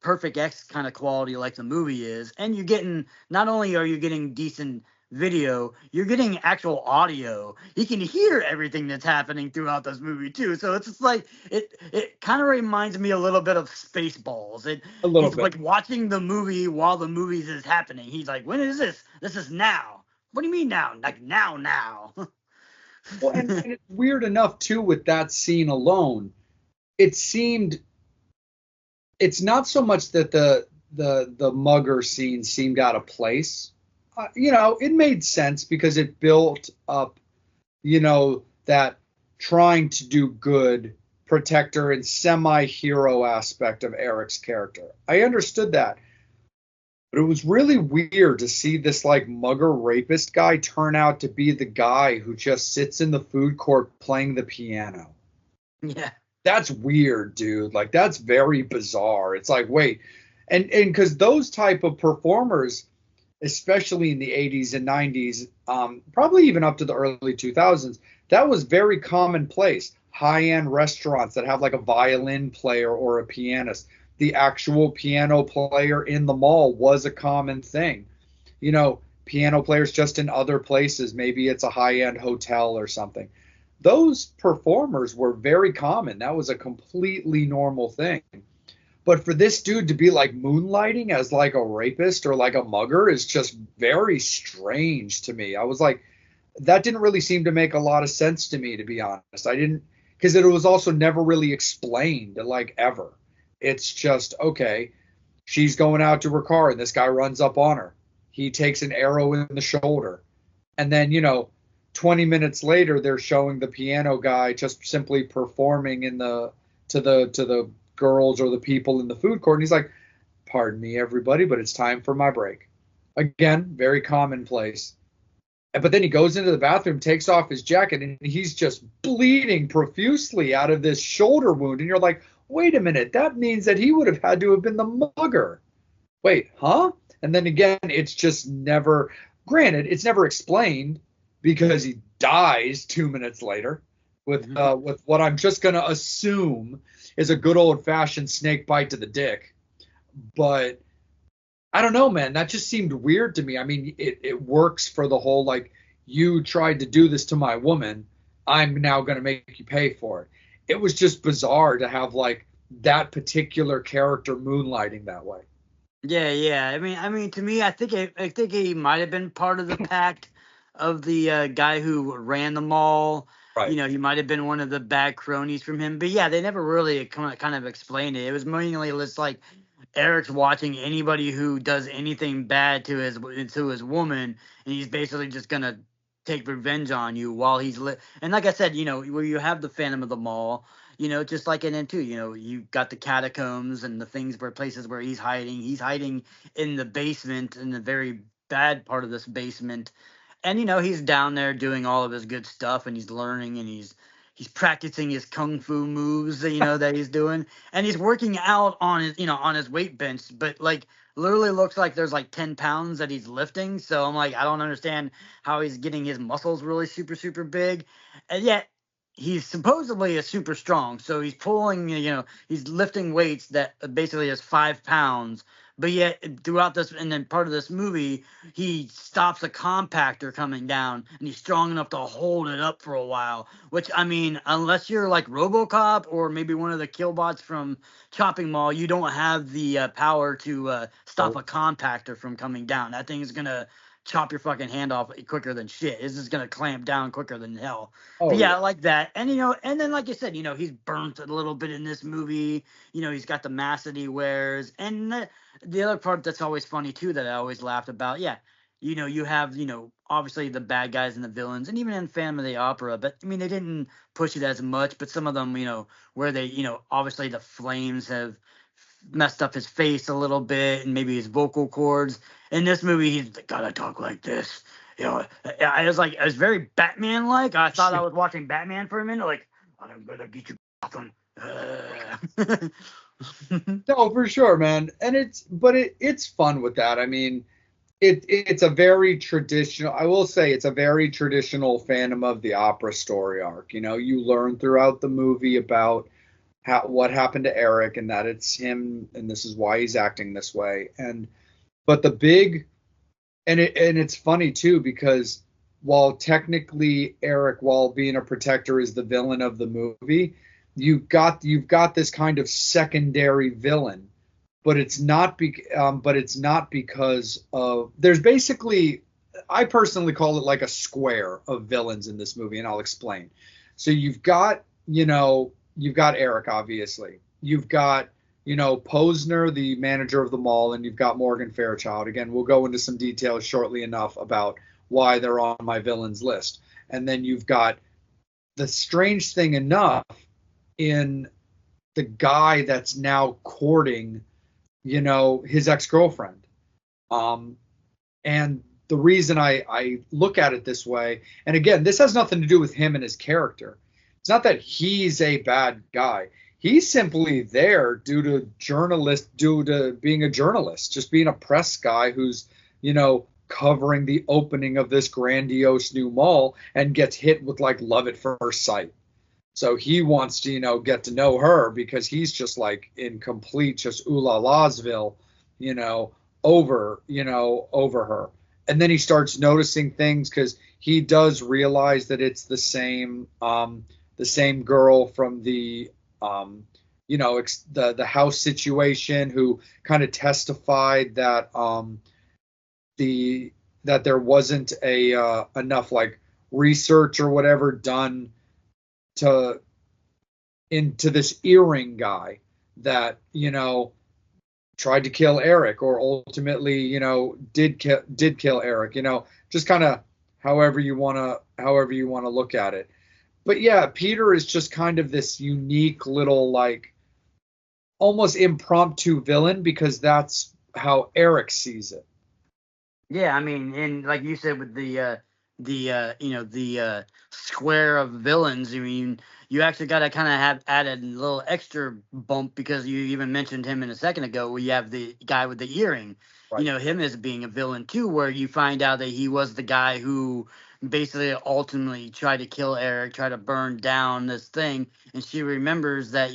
perfect X kind of quality like the movie is. And you're getting, not only are you getting decent video, you're getting actual audio. You can hear everything that's happening throughout this movie too. So it's just like it kind of reminds me a little bit of Spaceballs. A little He's bit. like watching the movie while the movie is happening. He's like, when is this? This is now. What do you mean now? Like now. Well, and it's weird enough, too, with that scene alone. It seemed, it's not so much that the mugger scene seemed out of place. It made sense because it built up, that trying to do good protector and semi-hero aspect of Eric's character. I understood that. But it was really weird to see this like mugger rapist guy turn out to be the guy who just sits in the food court playing the piano. Yeah. That's weird, dude. Like, that's very bizarre. It's like, wait. And because those type of performers, especially in the 80s and 90s, probably even up to the early 2000s, that was very commonplace. High-end restaurants that have like a violin player or a pianist. The actual piano player in the mall was a common thing. Piano players just in other places. Maybe it's a high-end hotel or something. Those performers were very common. That was a completely normal thing. But for this dude to be like moonlighting as like a rapist or like a mugger is just very strange to me. I was like, that didn't really seem to make a lot of sense to me, to be honest. I didn't, because it was also never really explained, like, ever. It's just, okay, she's going out to her car and this guy runs up on her. He takes an arrow in the shoulder. And then, 20 minutes later, they're showing the piano guy just simply performing to the girls or the people in the food court. And he's like, pardon me, everybody, but it's time for my break. Again, very commonplace. But then he goes into the bathroom, takes off his jacket, and he's just bleeding profusely out of this shoulder wound. And you're like, wait a minute, that means that he would have had to have been the mugger. Wait, huh? And then again, it's just never, granted, it's never explained because he dies 2 minutes later with what I'm just going to assume is a good old fashioned snake bite to the dick. But I don't know, man. That just seemed weird to me. I mean, it works for the whole, like, you tried to do this to my woman. I'm now going to make you pay for it. It was just bizarre to have, like, that particular character moonlighting that way. Yeah. I mean, to me, I think he might have been part of the pact of the guy who ran the mall. Right. He might have been one of the bad cronies from him. But yeah, they never really kind of explained it. It was mainly just like Eric's watching anybody who does anything bad to his woman, and he's basically just gonna take revenge on you while he's lit. And like I said, where you have the Phantom of the Mall, just like in it too, you got the catacombs and the places where he's hiding. He's hiding in the basement, in the very bad part of this basement. And he's down there doing all of his good stuff, and he's learning, and he's practicing his kung fu moves, that he's doing, and he's working out on his weight bench, but like literally looks like there's like 10 pounds that he's lifting. So I'm like, I don't understand how he's getting his muscles really super, super big. And yet he's supposedly a super strong. So he's pulling, he's lifting weights that basically is 5 pounds. But yet throughout this, and then part of this movie, he stops a compactor coming down, and he's strong enough to hold it up for a while. Which, I mean, unless you're like RoboCop or maybe one of the killbots from Chopping Mall, you don't have the power to stop a compactor from coming down. That thing is gonna chop your fucking hand off quicker than shit. It's just gonna clamp down quicker than hell. But yeah, I like that. And and then like you said, he's burnt a little bit in this movie. He's got the mask that he wears, and the other part that's always funny too that I always laughed about, yeah, you have, obviously the bad guys and the villains, and even in Phantom of the Opera, but I mean they didn't push it as much, but some of them, where they, obviously the flames have messed up his face a little bit and maybe his vocal cords. In this movie, he's gotta talk like this. I was like, it was very Batman like. I thought I was watching Batman for a minute, like, I'm gonna beat you, Gotham. No, for sure, man. And it's fun with that. I mean, it's a very traditional, I will say it's a very traditional Phantom of the Opera story arc. You learn throughout the movie about what happened to Eric, and that it's him, and this is why he's acting this way. But the big, and it's funny too, because while technically Eric, while being a protector, is the villain of the movie, you've got this kind of secondary villain, but it's not because of, there's basically, I personally call it like a square of villains in this movie, and I'll explain. So you've got Eric, obviously. You've got, Posner, the manager of the mall, and you've got Morgan Fairchild. Again, we'll go into some details shortly enough about why they're on my villains list. And then you've got the strange thing enough in the guy that's now courting, his ex-girlfriend. And the reason I look at it this way, and again, this has nothing to do with him and his character. It's not that he's a bad guy. He's simply there due to being a journalist, just being a press guy who's, covering the opening of this grandiose new mall and gets hit with like love at first sight. So he wants to, get to know her because he's just like in complete just ooh la lasville, over her. And then he starts noticing things because he does realize that it's the same girl from the the house situation who kind of testified that that there wasn't enough like research or whatever done into this earring guy that tried to kill Eric, or ultimately did kill Eric. Just kind of however you want to look at it. But yeah, Peter is just kind of this unique little, like, almost impromptu villain, because that's how Eric sees it. Yeah, I mean, and like you said with the square of villains, I mean, you actually got to kind of have added a little extra bump because you even mentioned him in a second ago, where you have the guy with the earring, Right. him as being a villain too, where you find out that he was the guy who basically ultimately tried to kill Eric, tried to burn down this thing, and she remembers that,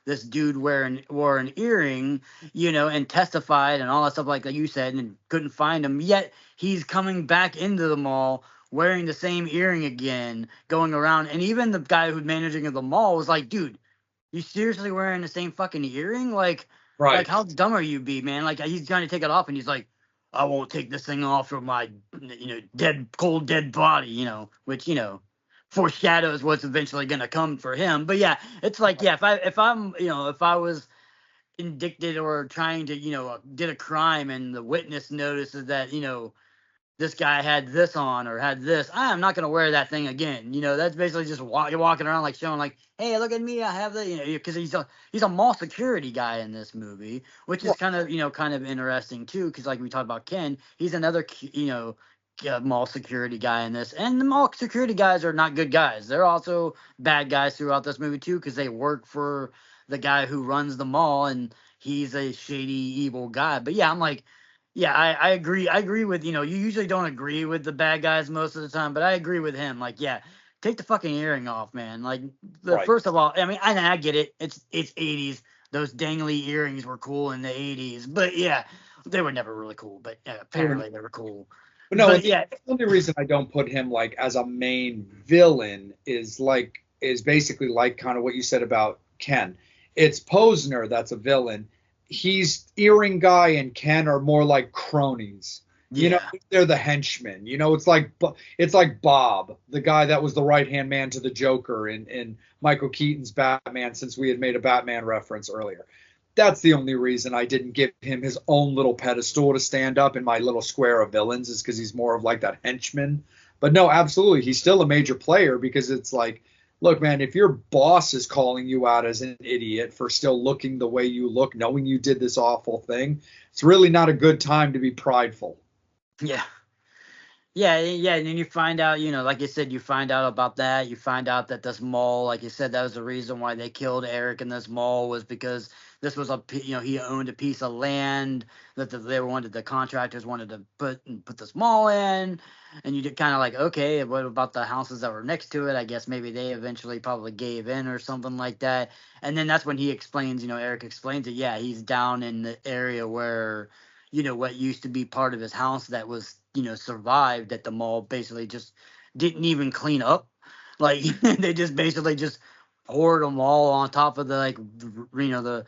this dude wore an earring, and testified and all that stuff like you said, and couldn't find him. Yet he's coming back into the mall wearing the same earring again, going around. And even the guy who's managing the mall was like, dude, you seriously wearing the same fucking earring? Like Right. how dumb are you, be man? Like he's trying to take it off, and he's like, I won't take this thing off from my, cold dead body, which foreshadows what's eventually gonna come for him. But yeah, it's like, yeah, if I was indicted or trying to, did a crime, and the witness notices that, this guy had this on or had this, I'm not going to wear that thing again. That's basically just you're walking around like showing like, hey, look at me, I have the, because he's a mall security guy in this movie, which is kind of interesting too, because like we talked about Ken, he's another, mall security guy in this, and the mall security guys are not good guys. They're also bad guys throughout this movie too, because they work for the guy who runs the mall, and he's a shady, evil guy. But yeah, I'm like, yeah, I agree. I agree with, you usually don't agree with the bad guys most of the time, but I agree with him. Like, yeah, take the fucking earring off, man. Like, Right. first of all, I mean, I get it. It's 80s. Those dangly earrings were cool in the 80s, but yeah, they were never really cool. But apparently they were cool. But no, But yeah, the only reason I don't put him like as a main villain is basically like kind of what you said about Ken. It's Posner that's a villain. He's earring guy and Ken are more like cronies. yeah, They're the henchmen. It's like Bob, the guy that was the right hand man to the Joker in Michael Keaton's Batman. Since we had made a Batman reference earlier, that's the only reason I didn't give him his own little pedestal to stand up in my little square of villains, is because he's more of like that henchman. But no, absolutely, he's still a major player, because it's like, look, man, if your boss is calling you out as an idiot for still looking the way you look, knowing you did this awful thing, it's really not a good time to be prideful. yeah. Yeah, yeah, and then you find out, like you said, you find out about that. You find out that this mall, like you said, that was the reason why they killed Eric in this mall, was because this was he owned a piece of land that the contractors wanted to put this mall in, and you did kind of like, okay, what about the houses that were next to it? I guess maybe they eventually probably gave in or something like that. And then that's when he explains, Eric explains it. Yeah, he's down in the area where, what used to be part of his house that was, survived, that the mall basically just didn't even clean up. Like they just basically just poured them all on top of the, like, the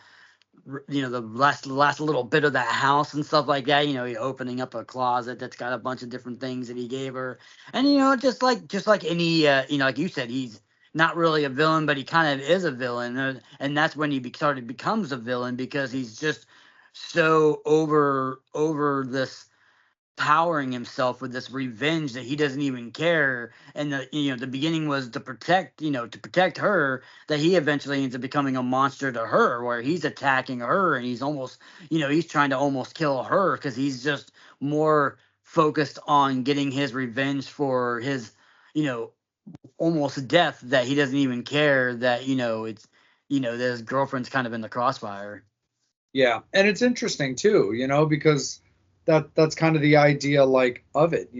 last little bit of that house and stuff like that. He opening up a closet that's got a bunch of different things that he gave her, and just like any, like you said, he's not really a villain, but he kind of is a villain, and that's when he becomes a villain, because he's just so over this, powering himself with this revenge, that he doesn't even care. And the beginning was to protect her, that he eventually ends up becoming a monster to her, where he's attacking her, and he's almost, he's trying to almost kill her, because he's just more focused on getting his revenge for his, almost death, that he doesn't even care that, it's, that his girlfriend's kind of in the crossfire. Yeah, and it's interesting too, because that's kind of the idea, like, of it.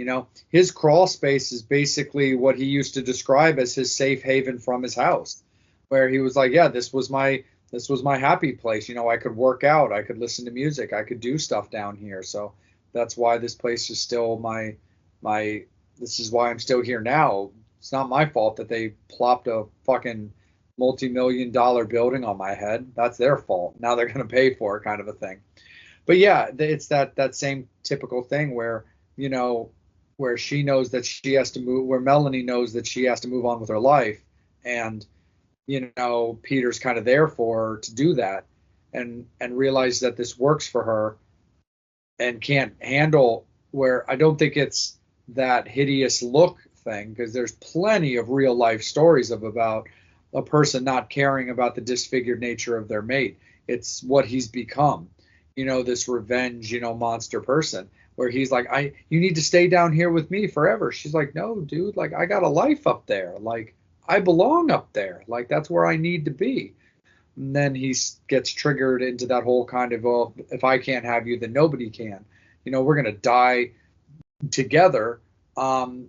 His crawl space is basically what he used to describe as his safe haven from his house, where he was like, yeah, this was my happy place. I could work out, I could listen to music, I could do stuff down here. So that's why this place is still my this is why I'm still here now. It's not my fault that they plopped a fucking multi-million-dollar building on my head. That's their fault. Now they're going to pay for it, kind of a thing. But yeah, it's that same typical thing where, where she knows that she has to move, where Melanie knows that she has to move on with her life, and Peter's kind of there for her to do that, and realize that this works for her, and can't handle, where I don't think it's that hideous look thing, because there's plenty of real life stories about a person not caring about the disfigured nature of their mate. It's what he's become, this revenge, monster person, where he's like, you need to stay down here with me forever. She's like, no, dude, like, I got a life up there. Like, I belong up there. Like, that's where I need to be. And then he gets triggered into that whole kind of, well, if I can't have you, then nobody can. We're going to die together, and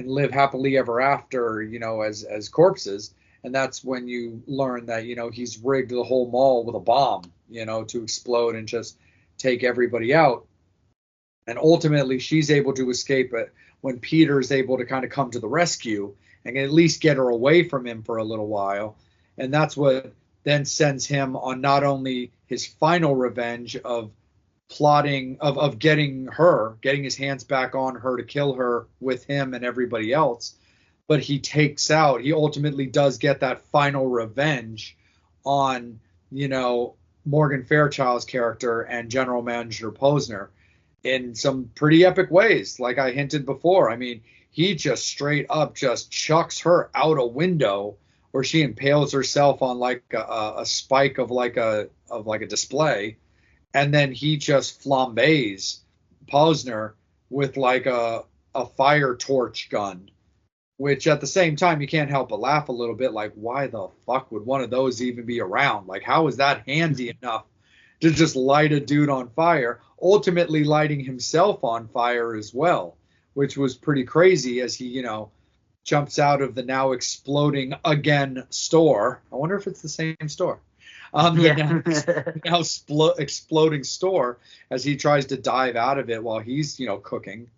live happily ever after, as corpses. And that's when you learn that, he's rigged the whole mall with a bomb, to explode and just take everybody out. And ultimately, she's able to escape it when Peter's able to kind of come to the rescue and at least get her away from him for a little while. And that's what then sends him on not only his final revenge of plotting, of getting his hands back on her to kill her with him and everybody else, but he ultimately does get that final revenge on, Morgan Fairchild's character and General Manager Posner in some pretty epic ways. Like I hinted before, I mean, he just straight up just chucks her out a window, where she impales herself on like a spike of like a display, and then he just flambés Posner with like a fire torch gun, which at the same time you can't help but laugh a little bit, like, why the fuck would one of those even be around? Like, how is that handy enough to just light a dude on fire, ultimately lighting himself on fire as well, which was pretty crazy as he, jumps out of the now exploding again store. I wonder if it's the same store. The now exploding store, as he tries to dive out of it while he's, cooking,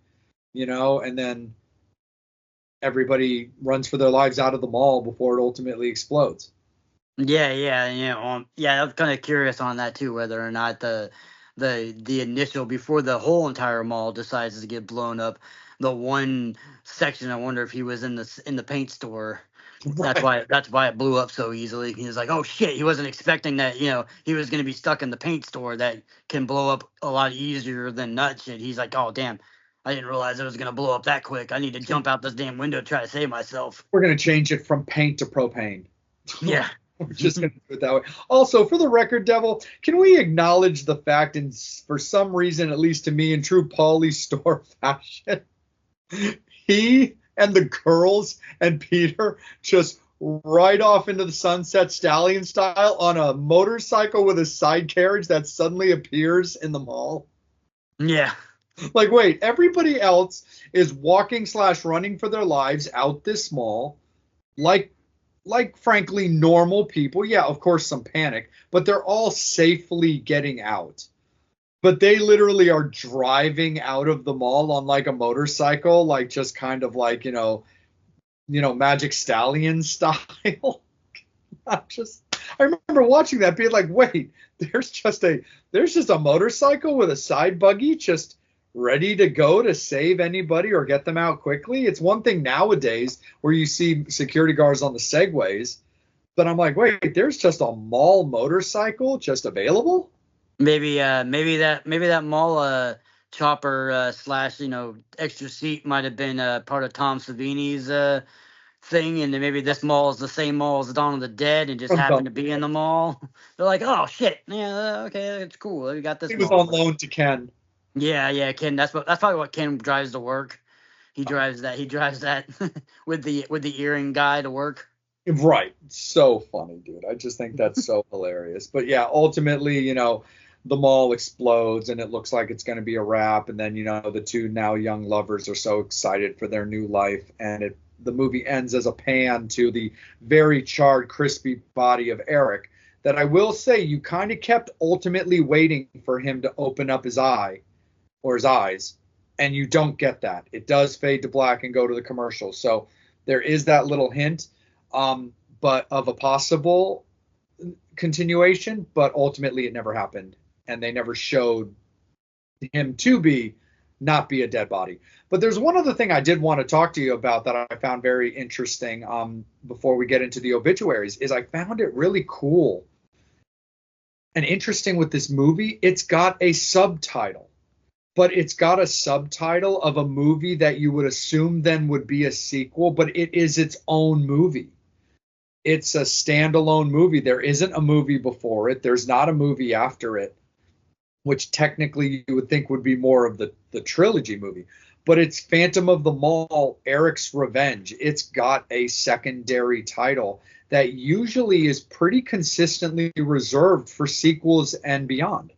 and then everybody runs for their lives out of the mall before it ultimately explodes. I was kind of curious on that too, whether or not the initial, before the whole entire mall decides to get blown up, the one section, I wonder if he was in the paint store. Right. That's why it blew up so easily. He was like, oh shit, he wasn't expecting that, he was going to be stuck in the paint store that can blow up a lot easier than nut shit. He's like, oh damn, I didn't realize it was going to blow up that quick. I need to jump out this damn window to try to save myself. We're going to change it from paint to propane. Yeah. We're just going to do it that way. Also, for the record, Devil, can we acknowledge the fact, and for some reason, at least to me, in true Pauly Store fashion, he and the girls and Peter just ride off into the Sunset Stallion style on a motorcycle with a side carriage that suddenly appears in the mall? Yeah. Like, wait, everybody else is walking / running for their lives out this mall, like frankly normal people. Yeah, of course some panic, but they're all safely getting out. But they literally are driving out of the mall on like a motorcycle, like just kind of like, Magic Stallion style. I remember watching that being like, wait, there's just a motorcycle with a side buggy just ready to go to save anybody or get them out quickly. It's one thing nowadays where you see security guards on the Segways, but I'm like, wait, there's just a mall motorcycle just available? Maybe that mall chopper / extra seat might have been part of Tom Savini's thing, and then maybe this mall is the same mall as Dawn of the Dead and just happened to be in the mall. They're like, oh shit, yeah, okay, it's cool. We got this. He was mall. on loan to Ken. Yeah, Ken. That's probably what Ken drives to work. He drives that with the earring guy to work. Right. So funny, dude. I just think that's so hilarious. But yeah, ultimately, the mall explodes and it looks like it's going to be a wrap. And then, the two now young lovers are so excited for their new life. And the movie ends as a pan to the very charred, crispy body of Eric, that I will say you kind of kept ultimately waiting for him to open up his eye or his eyes. And you don't get that. It does fade to black and go to the commercial. So there is that little hint, but of a possible continuation, but ultimately it never happened. And they never showed him to not be a dead body. But there's one other thing I did want to talk to you about that I found very interesting before we get into the obituaries, is I found it really cool and interesting with this movie. It's got a subtitle. but it's got a subtitle of a movie that you would assume then would be a sequel, but it is its own movie. It's a standalone movie. There isn't a movie before it. There's not a movie after it, which technically you would think would be more of the trilogy movie. But it's Phantom of the Mall, Eric's Revenge. It's got a secondary title that usually is pretty consistently reserved for sequels and beyond.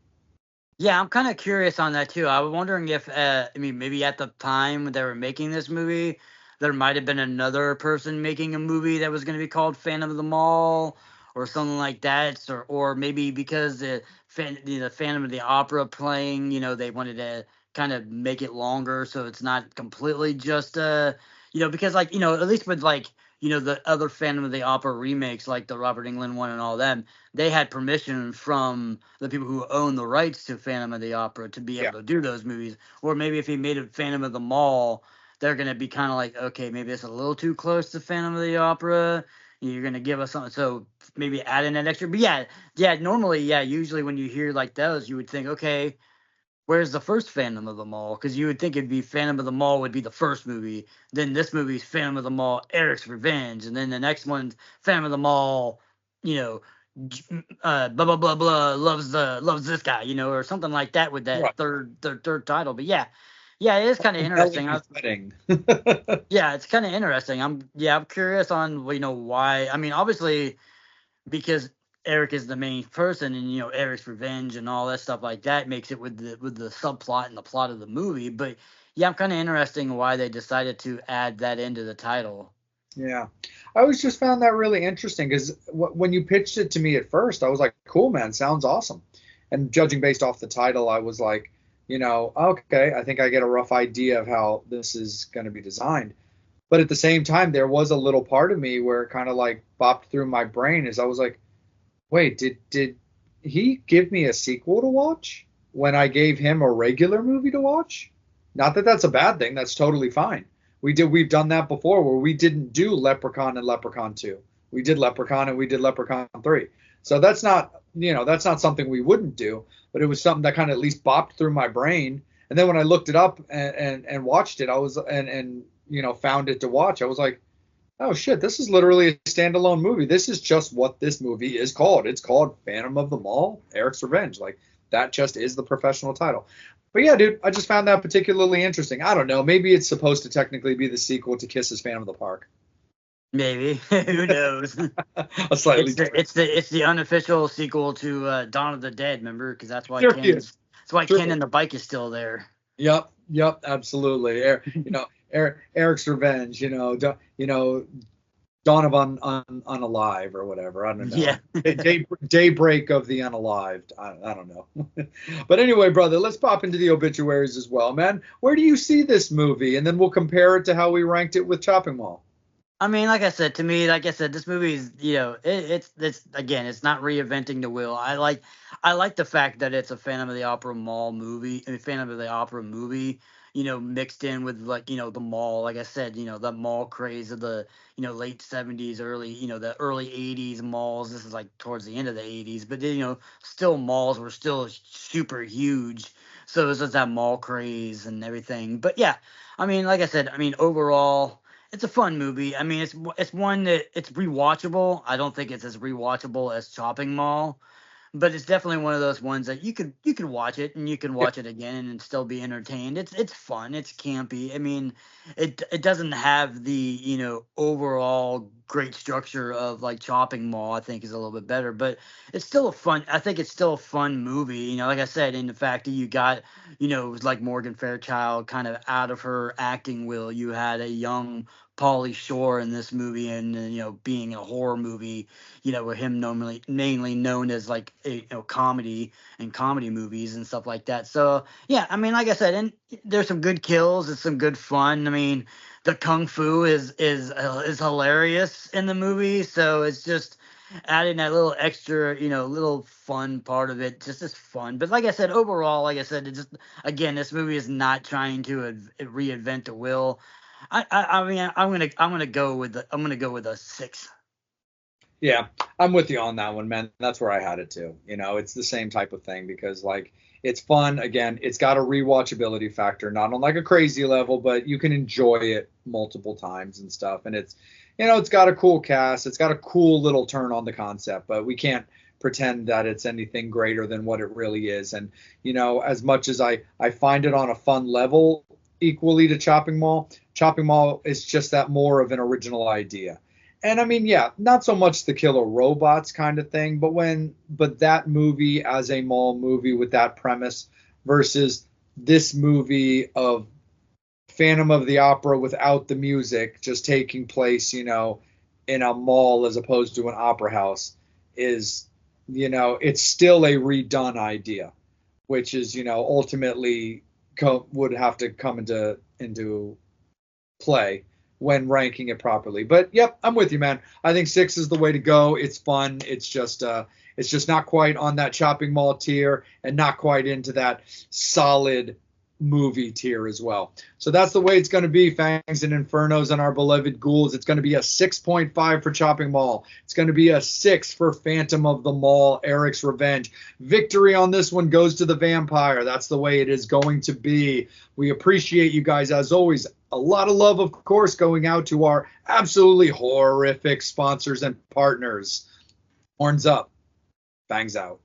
Yeah, I'm kind of curious on that too. I was wondering if, I mean, maybe at the time they were making this movie, there might have been another person making a movie that was going to be called Phantom of the Mall or something like that, or maybe because the Phantom of the Opera playing, they wanted to kind of make it longer so it's not completely just because like at least with like the other Phantom of the Opera remakes like the Robert Englund one and all them, they had permission from the people who own the rights to Phantom of the Opera to be able Yeah. to do those movies. Or maybe if he made a Phantom of the Mall, they're gonna be kind of like, okay, maybe it's a little too close to Phantom of the Opera. You're gonna give us something, so maybe add in that extra. But yeah, normally, usually when you hear like those, you would think, okay, where's the first Phantom of the Mall? Because you would think it'd be Phantom of the Mall would be the first movie. Then this movie's Phantom of the Mall, Eric's Revenge, and then the next one's Phantom of the Mall, you know, blah blah blah blah loves this guy, or something like that with that Right. third title. But yeah, it is kind of interesting. Melanie Wedding. Yeah, it's kind of interesting. I'm curious on why. I mean, obviously because Eric is the main person, and Eric's revenge and all that stuff like that makes it with the subplot and the plot of the movie. But yeah, I'm kind of interested in why they decided to add that into the title. Yeah. I always just found that really interesting because when you pitched it to me at first, I was like, cool, man, sounds awesome. And judging based off the title, I was like, okay, I think I get a rough idea of how this is going to be designed. But at the same time, there was a little part of me where it kind of like bopped through my brain as I was like, wait, did he give me a sequel to watch when I gave him a regular movie to watch? Not that that's a bad thing. That's totally fine. We've done that before where we didn't do Leprechaun and Leprechaun 2. We did Leprechaun and we did Leprechaun 3. So that's not something we wouldn't do, but it was something that kind of at least bopped through my brain. And then when I looked it up and watched it, I was and found it to watch, I was like, oh shit, this is literally a standalone movie. This is just what this movie is called. It's called Phantom of the Mall, Eric's Revenge. Like that just is the professional title. But yeah, dude, I just found that particularly interesting. I don't know. Maybe it's supposed to technically be the sequel to Kiss's Phantom of the Park. Maybe. Who knows? A slightly It's the unofficial sequel to Dawn of the Dead, remember? Because that's why There he is. True. Ken and the bike is still there. Yep, absolutely. Eric's Revenge. Dawn of Unalive or whatever. I don't know. Yeah. Daybreak of the Unalived. I don't know. But anyway, brother, let's pop into the obituaries as well, man. Where do you see this movie? And then we'll compare it to how we ranked it with Chopping Mall. I mean, like I said, this movie is, it's again, it's not reinventing the wheel. I like the fact that it's a Phantom of the Opera Phantom of the Opera movie, mixed in with like, the mall, like I said, the mall craze of the, late 70s, the early 80s malls. This is like towards the end of the 80s, but then, still malls were still super huge. So it's just that mall craze and everything. But yeah, I mean, like I said, overall, it's a fun movie. I mean, it's one that it's rewatchable. I don't think it's as rewatchable as Chopping Mall, but it's definitely one of those ones that you could watch it and you can watch it again and still be entertained. It's fun. It's campy. I mean, it doesn't have the overall great structure of like Chopping Mall. I think is a little bit better, but it's still a fun. I think it's still a fun movie. Like I said, in the fact that you got like Morgan Fairchild kind of out of her acting will. You had a young Pauly Shore in this movie, and being a horror movie, with him mainly known as like comedy and comedy movies and stuff like that. So yeah, I mean, like I said, and there's some good kills, it's some good fun. I mean, the kung fu is hilarious in the movie, so it's just adding that little extra, little fun part of it, just as fun. But like I said, overall, like I said, it just again, this movie is not trying to reinvent the wheel. I mean, I'm gonna go with a 6. Yeah, I'm with you on that one, man. That's where I had it too. It's the same type of thing because like It's fun. Again, it's got a rewatchability factor, not on like a crazy level, but you can enjoy it multiple times and stuff. And it's, it's got a cool cast. It's got a cool little turn on the concept, but we can't pretend that it's anything greater than what it really is. And, as much as I find it on a fun level equally to Chopping Mall is just that more of an original idea. And I mean, yeah, not so much the killer robots kind of thing, but that movie as a mall movie with that premise versus this movie of Phantom of the Opera without the music, just taking place, in a mall as opposed to an opera house is, it's still a redone idea, which is, ultimately would have to come into play when ranking it properly. But yep, I'm with you, man. I think 6 is the way to go. It's fun. It's just not quite on that Chopping Mall tier and not quite into that solid movie tier as well. So that's the way it's going to be, Fangs and Infernos and our beloved ghouls. It's going to be a 6.5 for Chopping Mall. It's going to be a 6 for Phantom of the Mall, Eric's Revenge. Victory on this one goes to the vampire. That's the way it is going to be. We appreciate you guys as always. A lot of love, of course, going out to our absolutely horrific sponsors and partners. Horns up. Fangs out.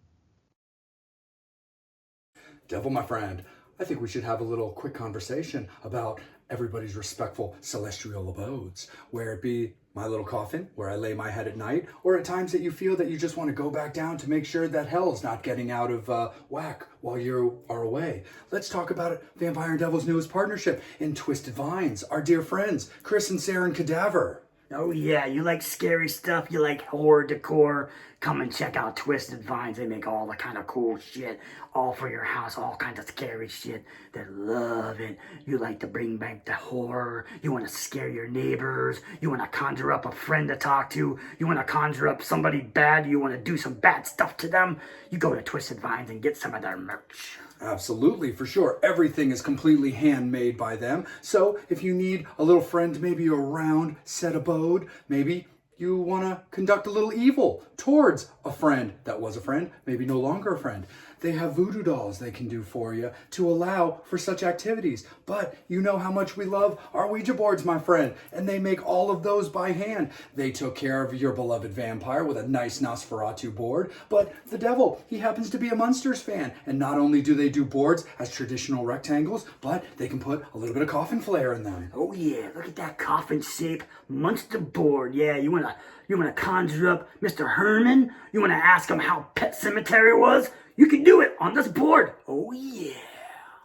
Devil, my friend, I think we should have a little quick conversation about everybody's respectful celestial abodes, where it be my little coffin, where I lay my head at night, or at times that you feel that you just want to go back down to make sure that hell's not getting out of whack while you are away. Let's talk about it. Vampire and Devil's newest partnership in Twisted Vines, our dear friends, Chris and Sarah and Cadaver. Oh yeah, you like scary stuff, you like horror decor, come and check out Twisted Vines. They make all the kind of cool shit, all for your house, all kinds of scary shit. They love it. You like to bring back the horror, you want to scare your neighbors, you want to conjure up a friend to talk to, you want to conjure up somebody bad, you want to do some bad stuff to them, you go to Twisted Vines and get some of their merch. Absolutely, for sure. Everything is completely handmade by them. So if you need a little friend, maybe a round set abode, maybe you want to conduct a little evil towards a friend that was a friend, maybe no longer a friend. They have voodoo dolls they can do for you to allow for such activities. But you know how much we love our Ouija boards, my friend, and they make all of those by hand. They took care of your beloved vampire with a nice Nosferatu board, but the devil, he happens to be a Munsters fan. And not only do they do boards as traditional rectangles, but they can put a little bit of coffin flair in them. Oh yeah, look at that coffin shape Munster board. Yeah, you wanna conjure up Mr. Herman? You wanna ask him how Pet Cemetery was? You can do it on this board. Oh yeah.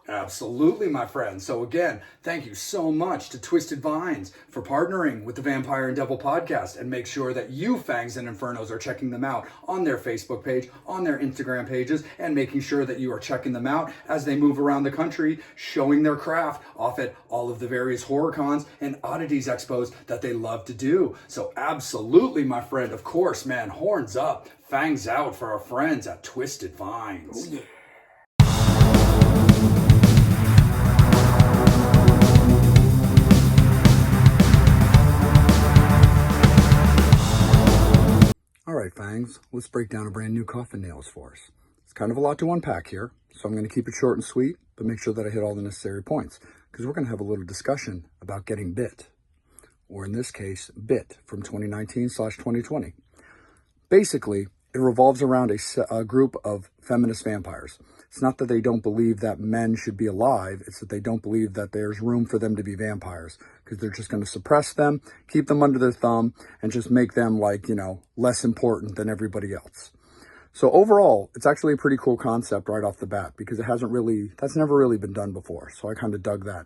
Absolutely, my friend. So again, thank you so much to Twisted Vines for partnering with the Vampire and Devil podcast, and make sure that you, Fangs and Infernos, are checking them out on their Facebook page, on their Instagram pages, and making sure that you are checking them out as they move around the country, showing their craft off at all of the various horror cons and oddities expos that they love to do. So absolutely, my friend, of course, man, horns up, fangs out for our friends at Twisted Vines. Oh yeah. All right, Fangs, let's break down a brand new coffin nails for us. It's kind of a lot to unpack here, so I'm going to keep it short and sweet, but make sure that I hit all the necessary points, because we're going to have a little discussion about getting bit, or in this case, bit from 2019/2020. Basically, it revolves around a group of feminist vampires. It's not that they don't believe that men should be alive, it's that they don't believe that there's room for them to be vampires, because they're just going to suppress them, keep them under their thumb, and just make them less important than everybody else. So overall, it's actually a pretty cool concept right off the bat, because that's never really been done before. So I kind of dug that.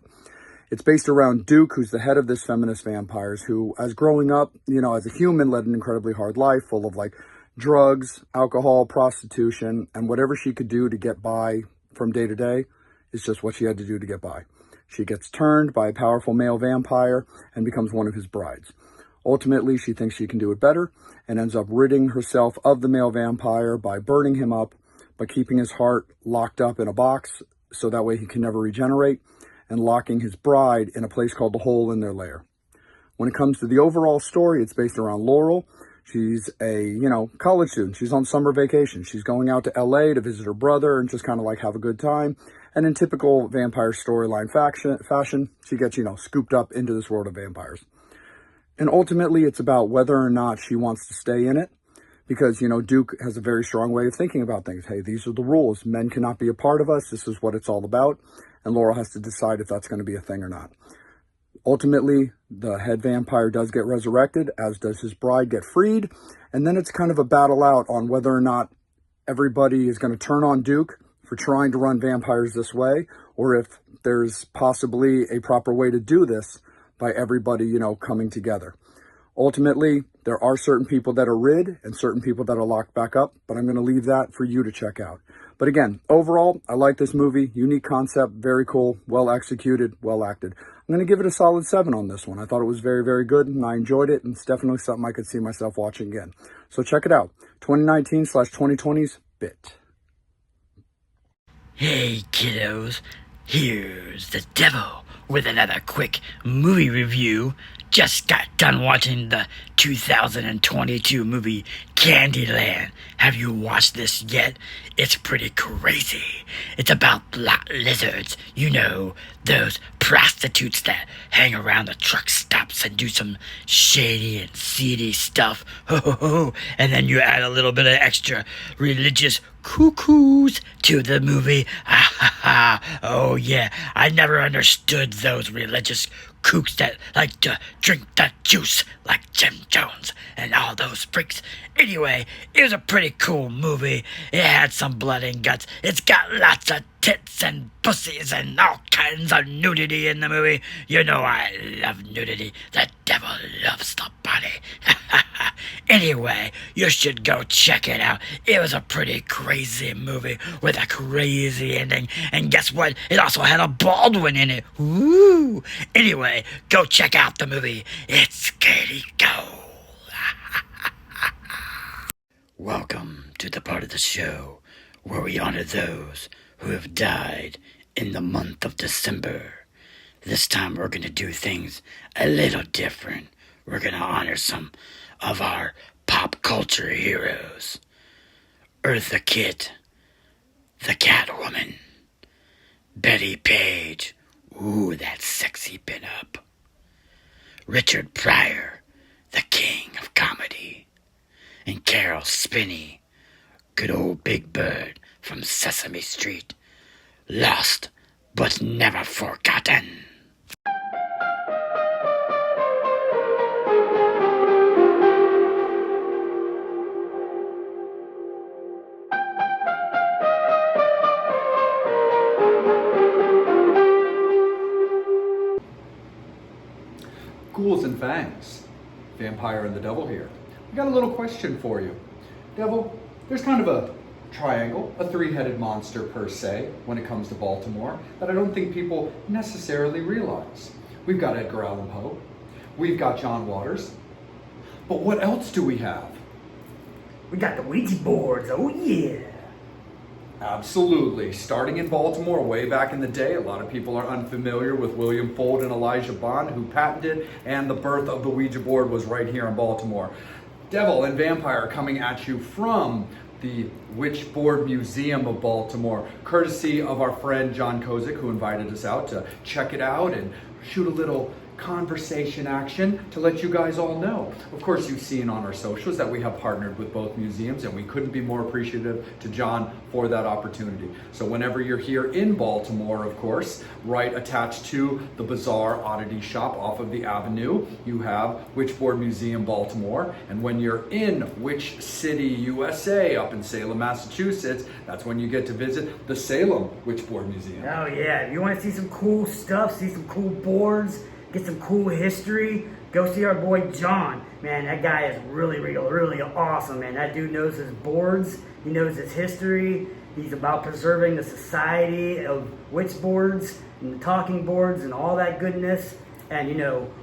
It's based around Duke, who's the head of this feminist vampires, who, as growing up, as a human, led an incredibly hard life full of drugs, alcohol, prostitution, and whatever she could do to get by from day to day is just what she had to do to get by. She gets turned by a powerful male vampire and becomes one of his brides. Ultimately, she thinks she can do it better and ends up ridding herself of the male vampire by burning him up, by keeping his heart locked up in a box so that way he can never regenerate, and locking his bride in a place called the Hole in their lair. When it comes to the overall story, it's based around Laurel. She's a, college student. She's on summer vacation. She's going out to LA to visit her brother and just kind of like have a good time. And in typical vampire storyline fashion, she gets, scooped up into this world of vampires. And ultimately, it's about whether or not she wants to stay in it. Because, Duke has a very strong way of thinking about things. Hey, these are the rules. Men cannot be a part of us. This is what it's all about. And Laurel has to decide if that's going to be a thing or not. Ultimately, the head vampire does get resurrected, as does his bride get freed. And then it's kind of a battle out on whether or not everybody is going to turn on Duke for trying to run vampires this way, or if there's possibly a proper way to do this by everybody, coming together. Ultimately, there are certain people that are rid and certain people that are locked back up, but I'm going to leave that for you to check out. But again, overall, I like this movie. Unique concept, very cool, well executed, well acted. I'm going to give it a solid 7 on this one. I thought it was very, very good, and I enjoyed it, and it's definitely something I could see myself watching again. So check it out. 2019/2020's Bit. Hey kiddos, here's the devil with another quick movie review. Just got done watching the 2022 movie Candyland. Have you watched this yet? It's pretty crazy. It's about lot lizards. Those prostitutes that hang around the truck stops and do some shady and seedy stuff. And then you add a little bit of extra religious cuckoos to the movie. Oh yeah, I never understood those religious kooks that like to drink the juice like Jim Jones and all those freaks. Anyway, it was a pretty cool movie. It had some blood and guts. It's got lots of tits and pussies and all kinds of nudity in the movie. I love nudity. The devil loves the body. Anyway, you should go check it out. It was a pretty crazy movie with a crazy ending. And guess what? It also had a Baldwin in it. Woo! Anyway, go check out the movie. It's scary gold. Welcome to the part of the show where we honor those who have died in the month of December. This time we're going to do things a little different. We're going to honor some of our pop culture heroes. Eartha Kitt, the Catwoman. Betty Page, ooh, that sexy pinup. Richard Pryor, the king of comedy. And Carol Spinney, good old Big Bird from Sesame Street. Lost but never forgotten. Ghouls and Fangs, Vampire and the Devil here. I got a little question for you. Devil, there's kind of a triangle, a three-headed monster per se, when it comes to Baltimore, that I don't think people necessarily realize. We've got Edgar Allan Poe, we've got John Waters, but what else do we have? We got the Ouija boards, oh yeah. Absolutely. Starting in Baltimore way back in the day, a lot of people are unfamiliar with William Fuld and Elijah Bond, who patented, and the birth of the Ouija board was right here in Baltimore. Devil and Vampire coming at you from the Witchboard Museum of Baltimore, courtesy of our friend John Kozik, who invited us out to check it out and shoot a little conversation action to let you guys all know. Of course, you've seen on our socials that we have partnered with both museums, and we couldn't be more appreciative to John for that opportunity. So whenever you're here in Baltimore, of course, right attached to the Bazaar Oddity Shop off of the Avenue, you have Witchboard Museum Baltimore. And when you're in Witch City, USA, up in Salem, Massachusetts, that's when you get to visit the Salem Witchboard Museum. Oh yeah, if you want to see some cool stuff, see some cool boards, get some cool history, go see our boy John. Man, that guy is really awesome, man. That dude knows his boards, he knows his history, he's about preserving the society of witch boards and the talking boards and all that goodness. And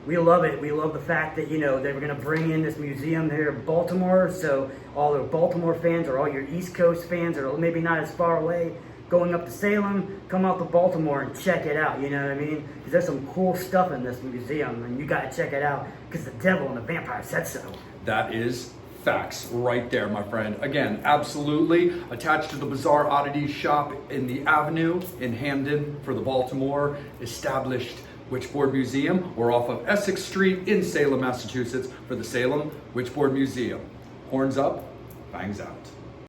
we love it. We love the fact that, they were gonna bring in this museum here in Baltimore, so all the Baltimore fans or all your East Coast fans or maybe not as far away, going up to Salem, come out to Baltimore and check it out, you know what I mean? Because there's some cool stuff in this museum, and you gotta check it out, because the devil and the vampire said so. That is Facts right there, my friend. Again, absolutely attached to the Bizarre Oddities shop in the Avenue in Hamden for the Baltimore established Witchboard Museum, or off of Essex Street in Salem, Massachusetts for the Salem Witchboard Museum. Horns up, fangs out.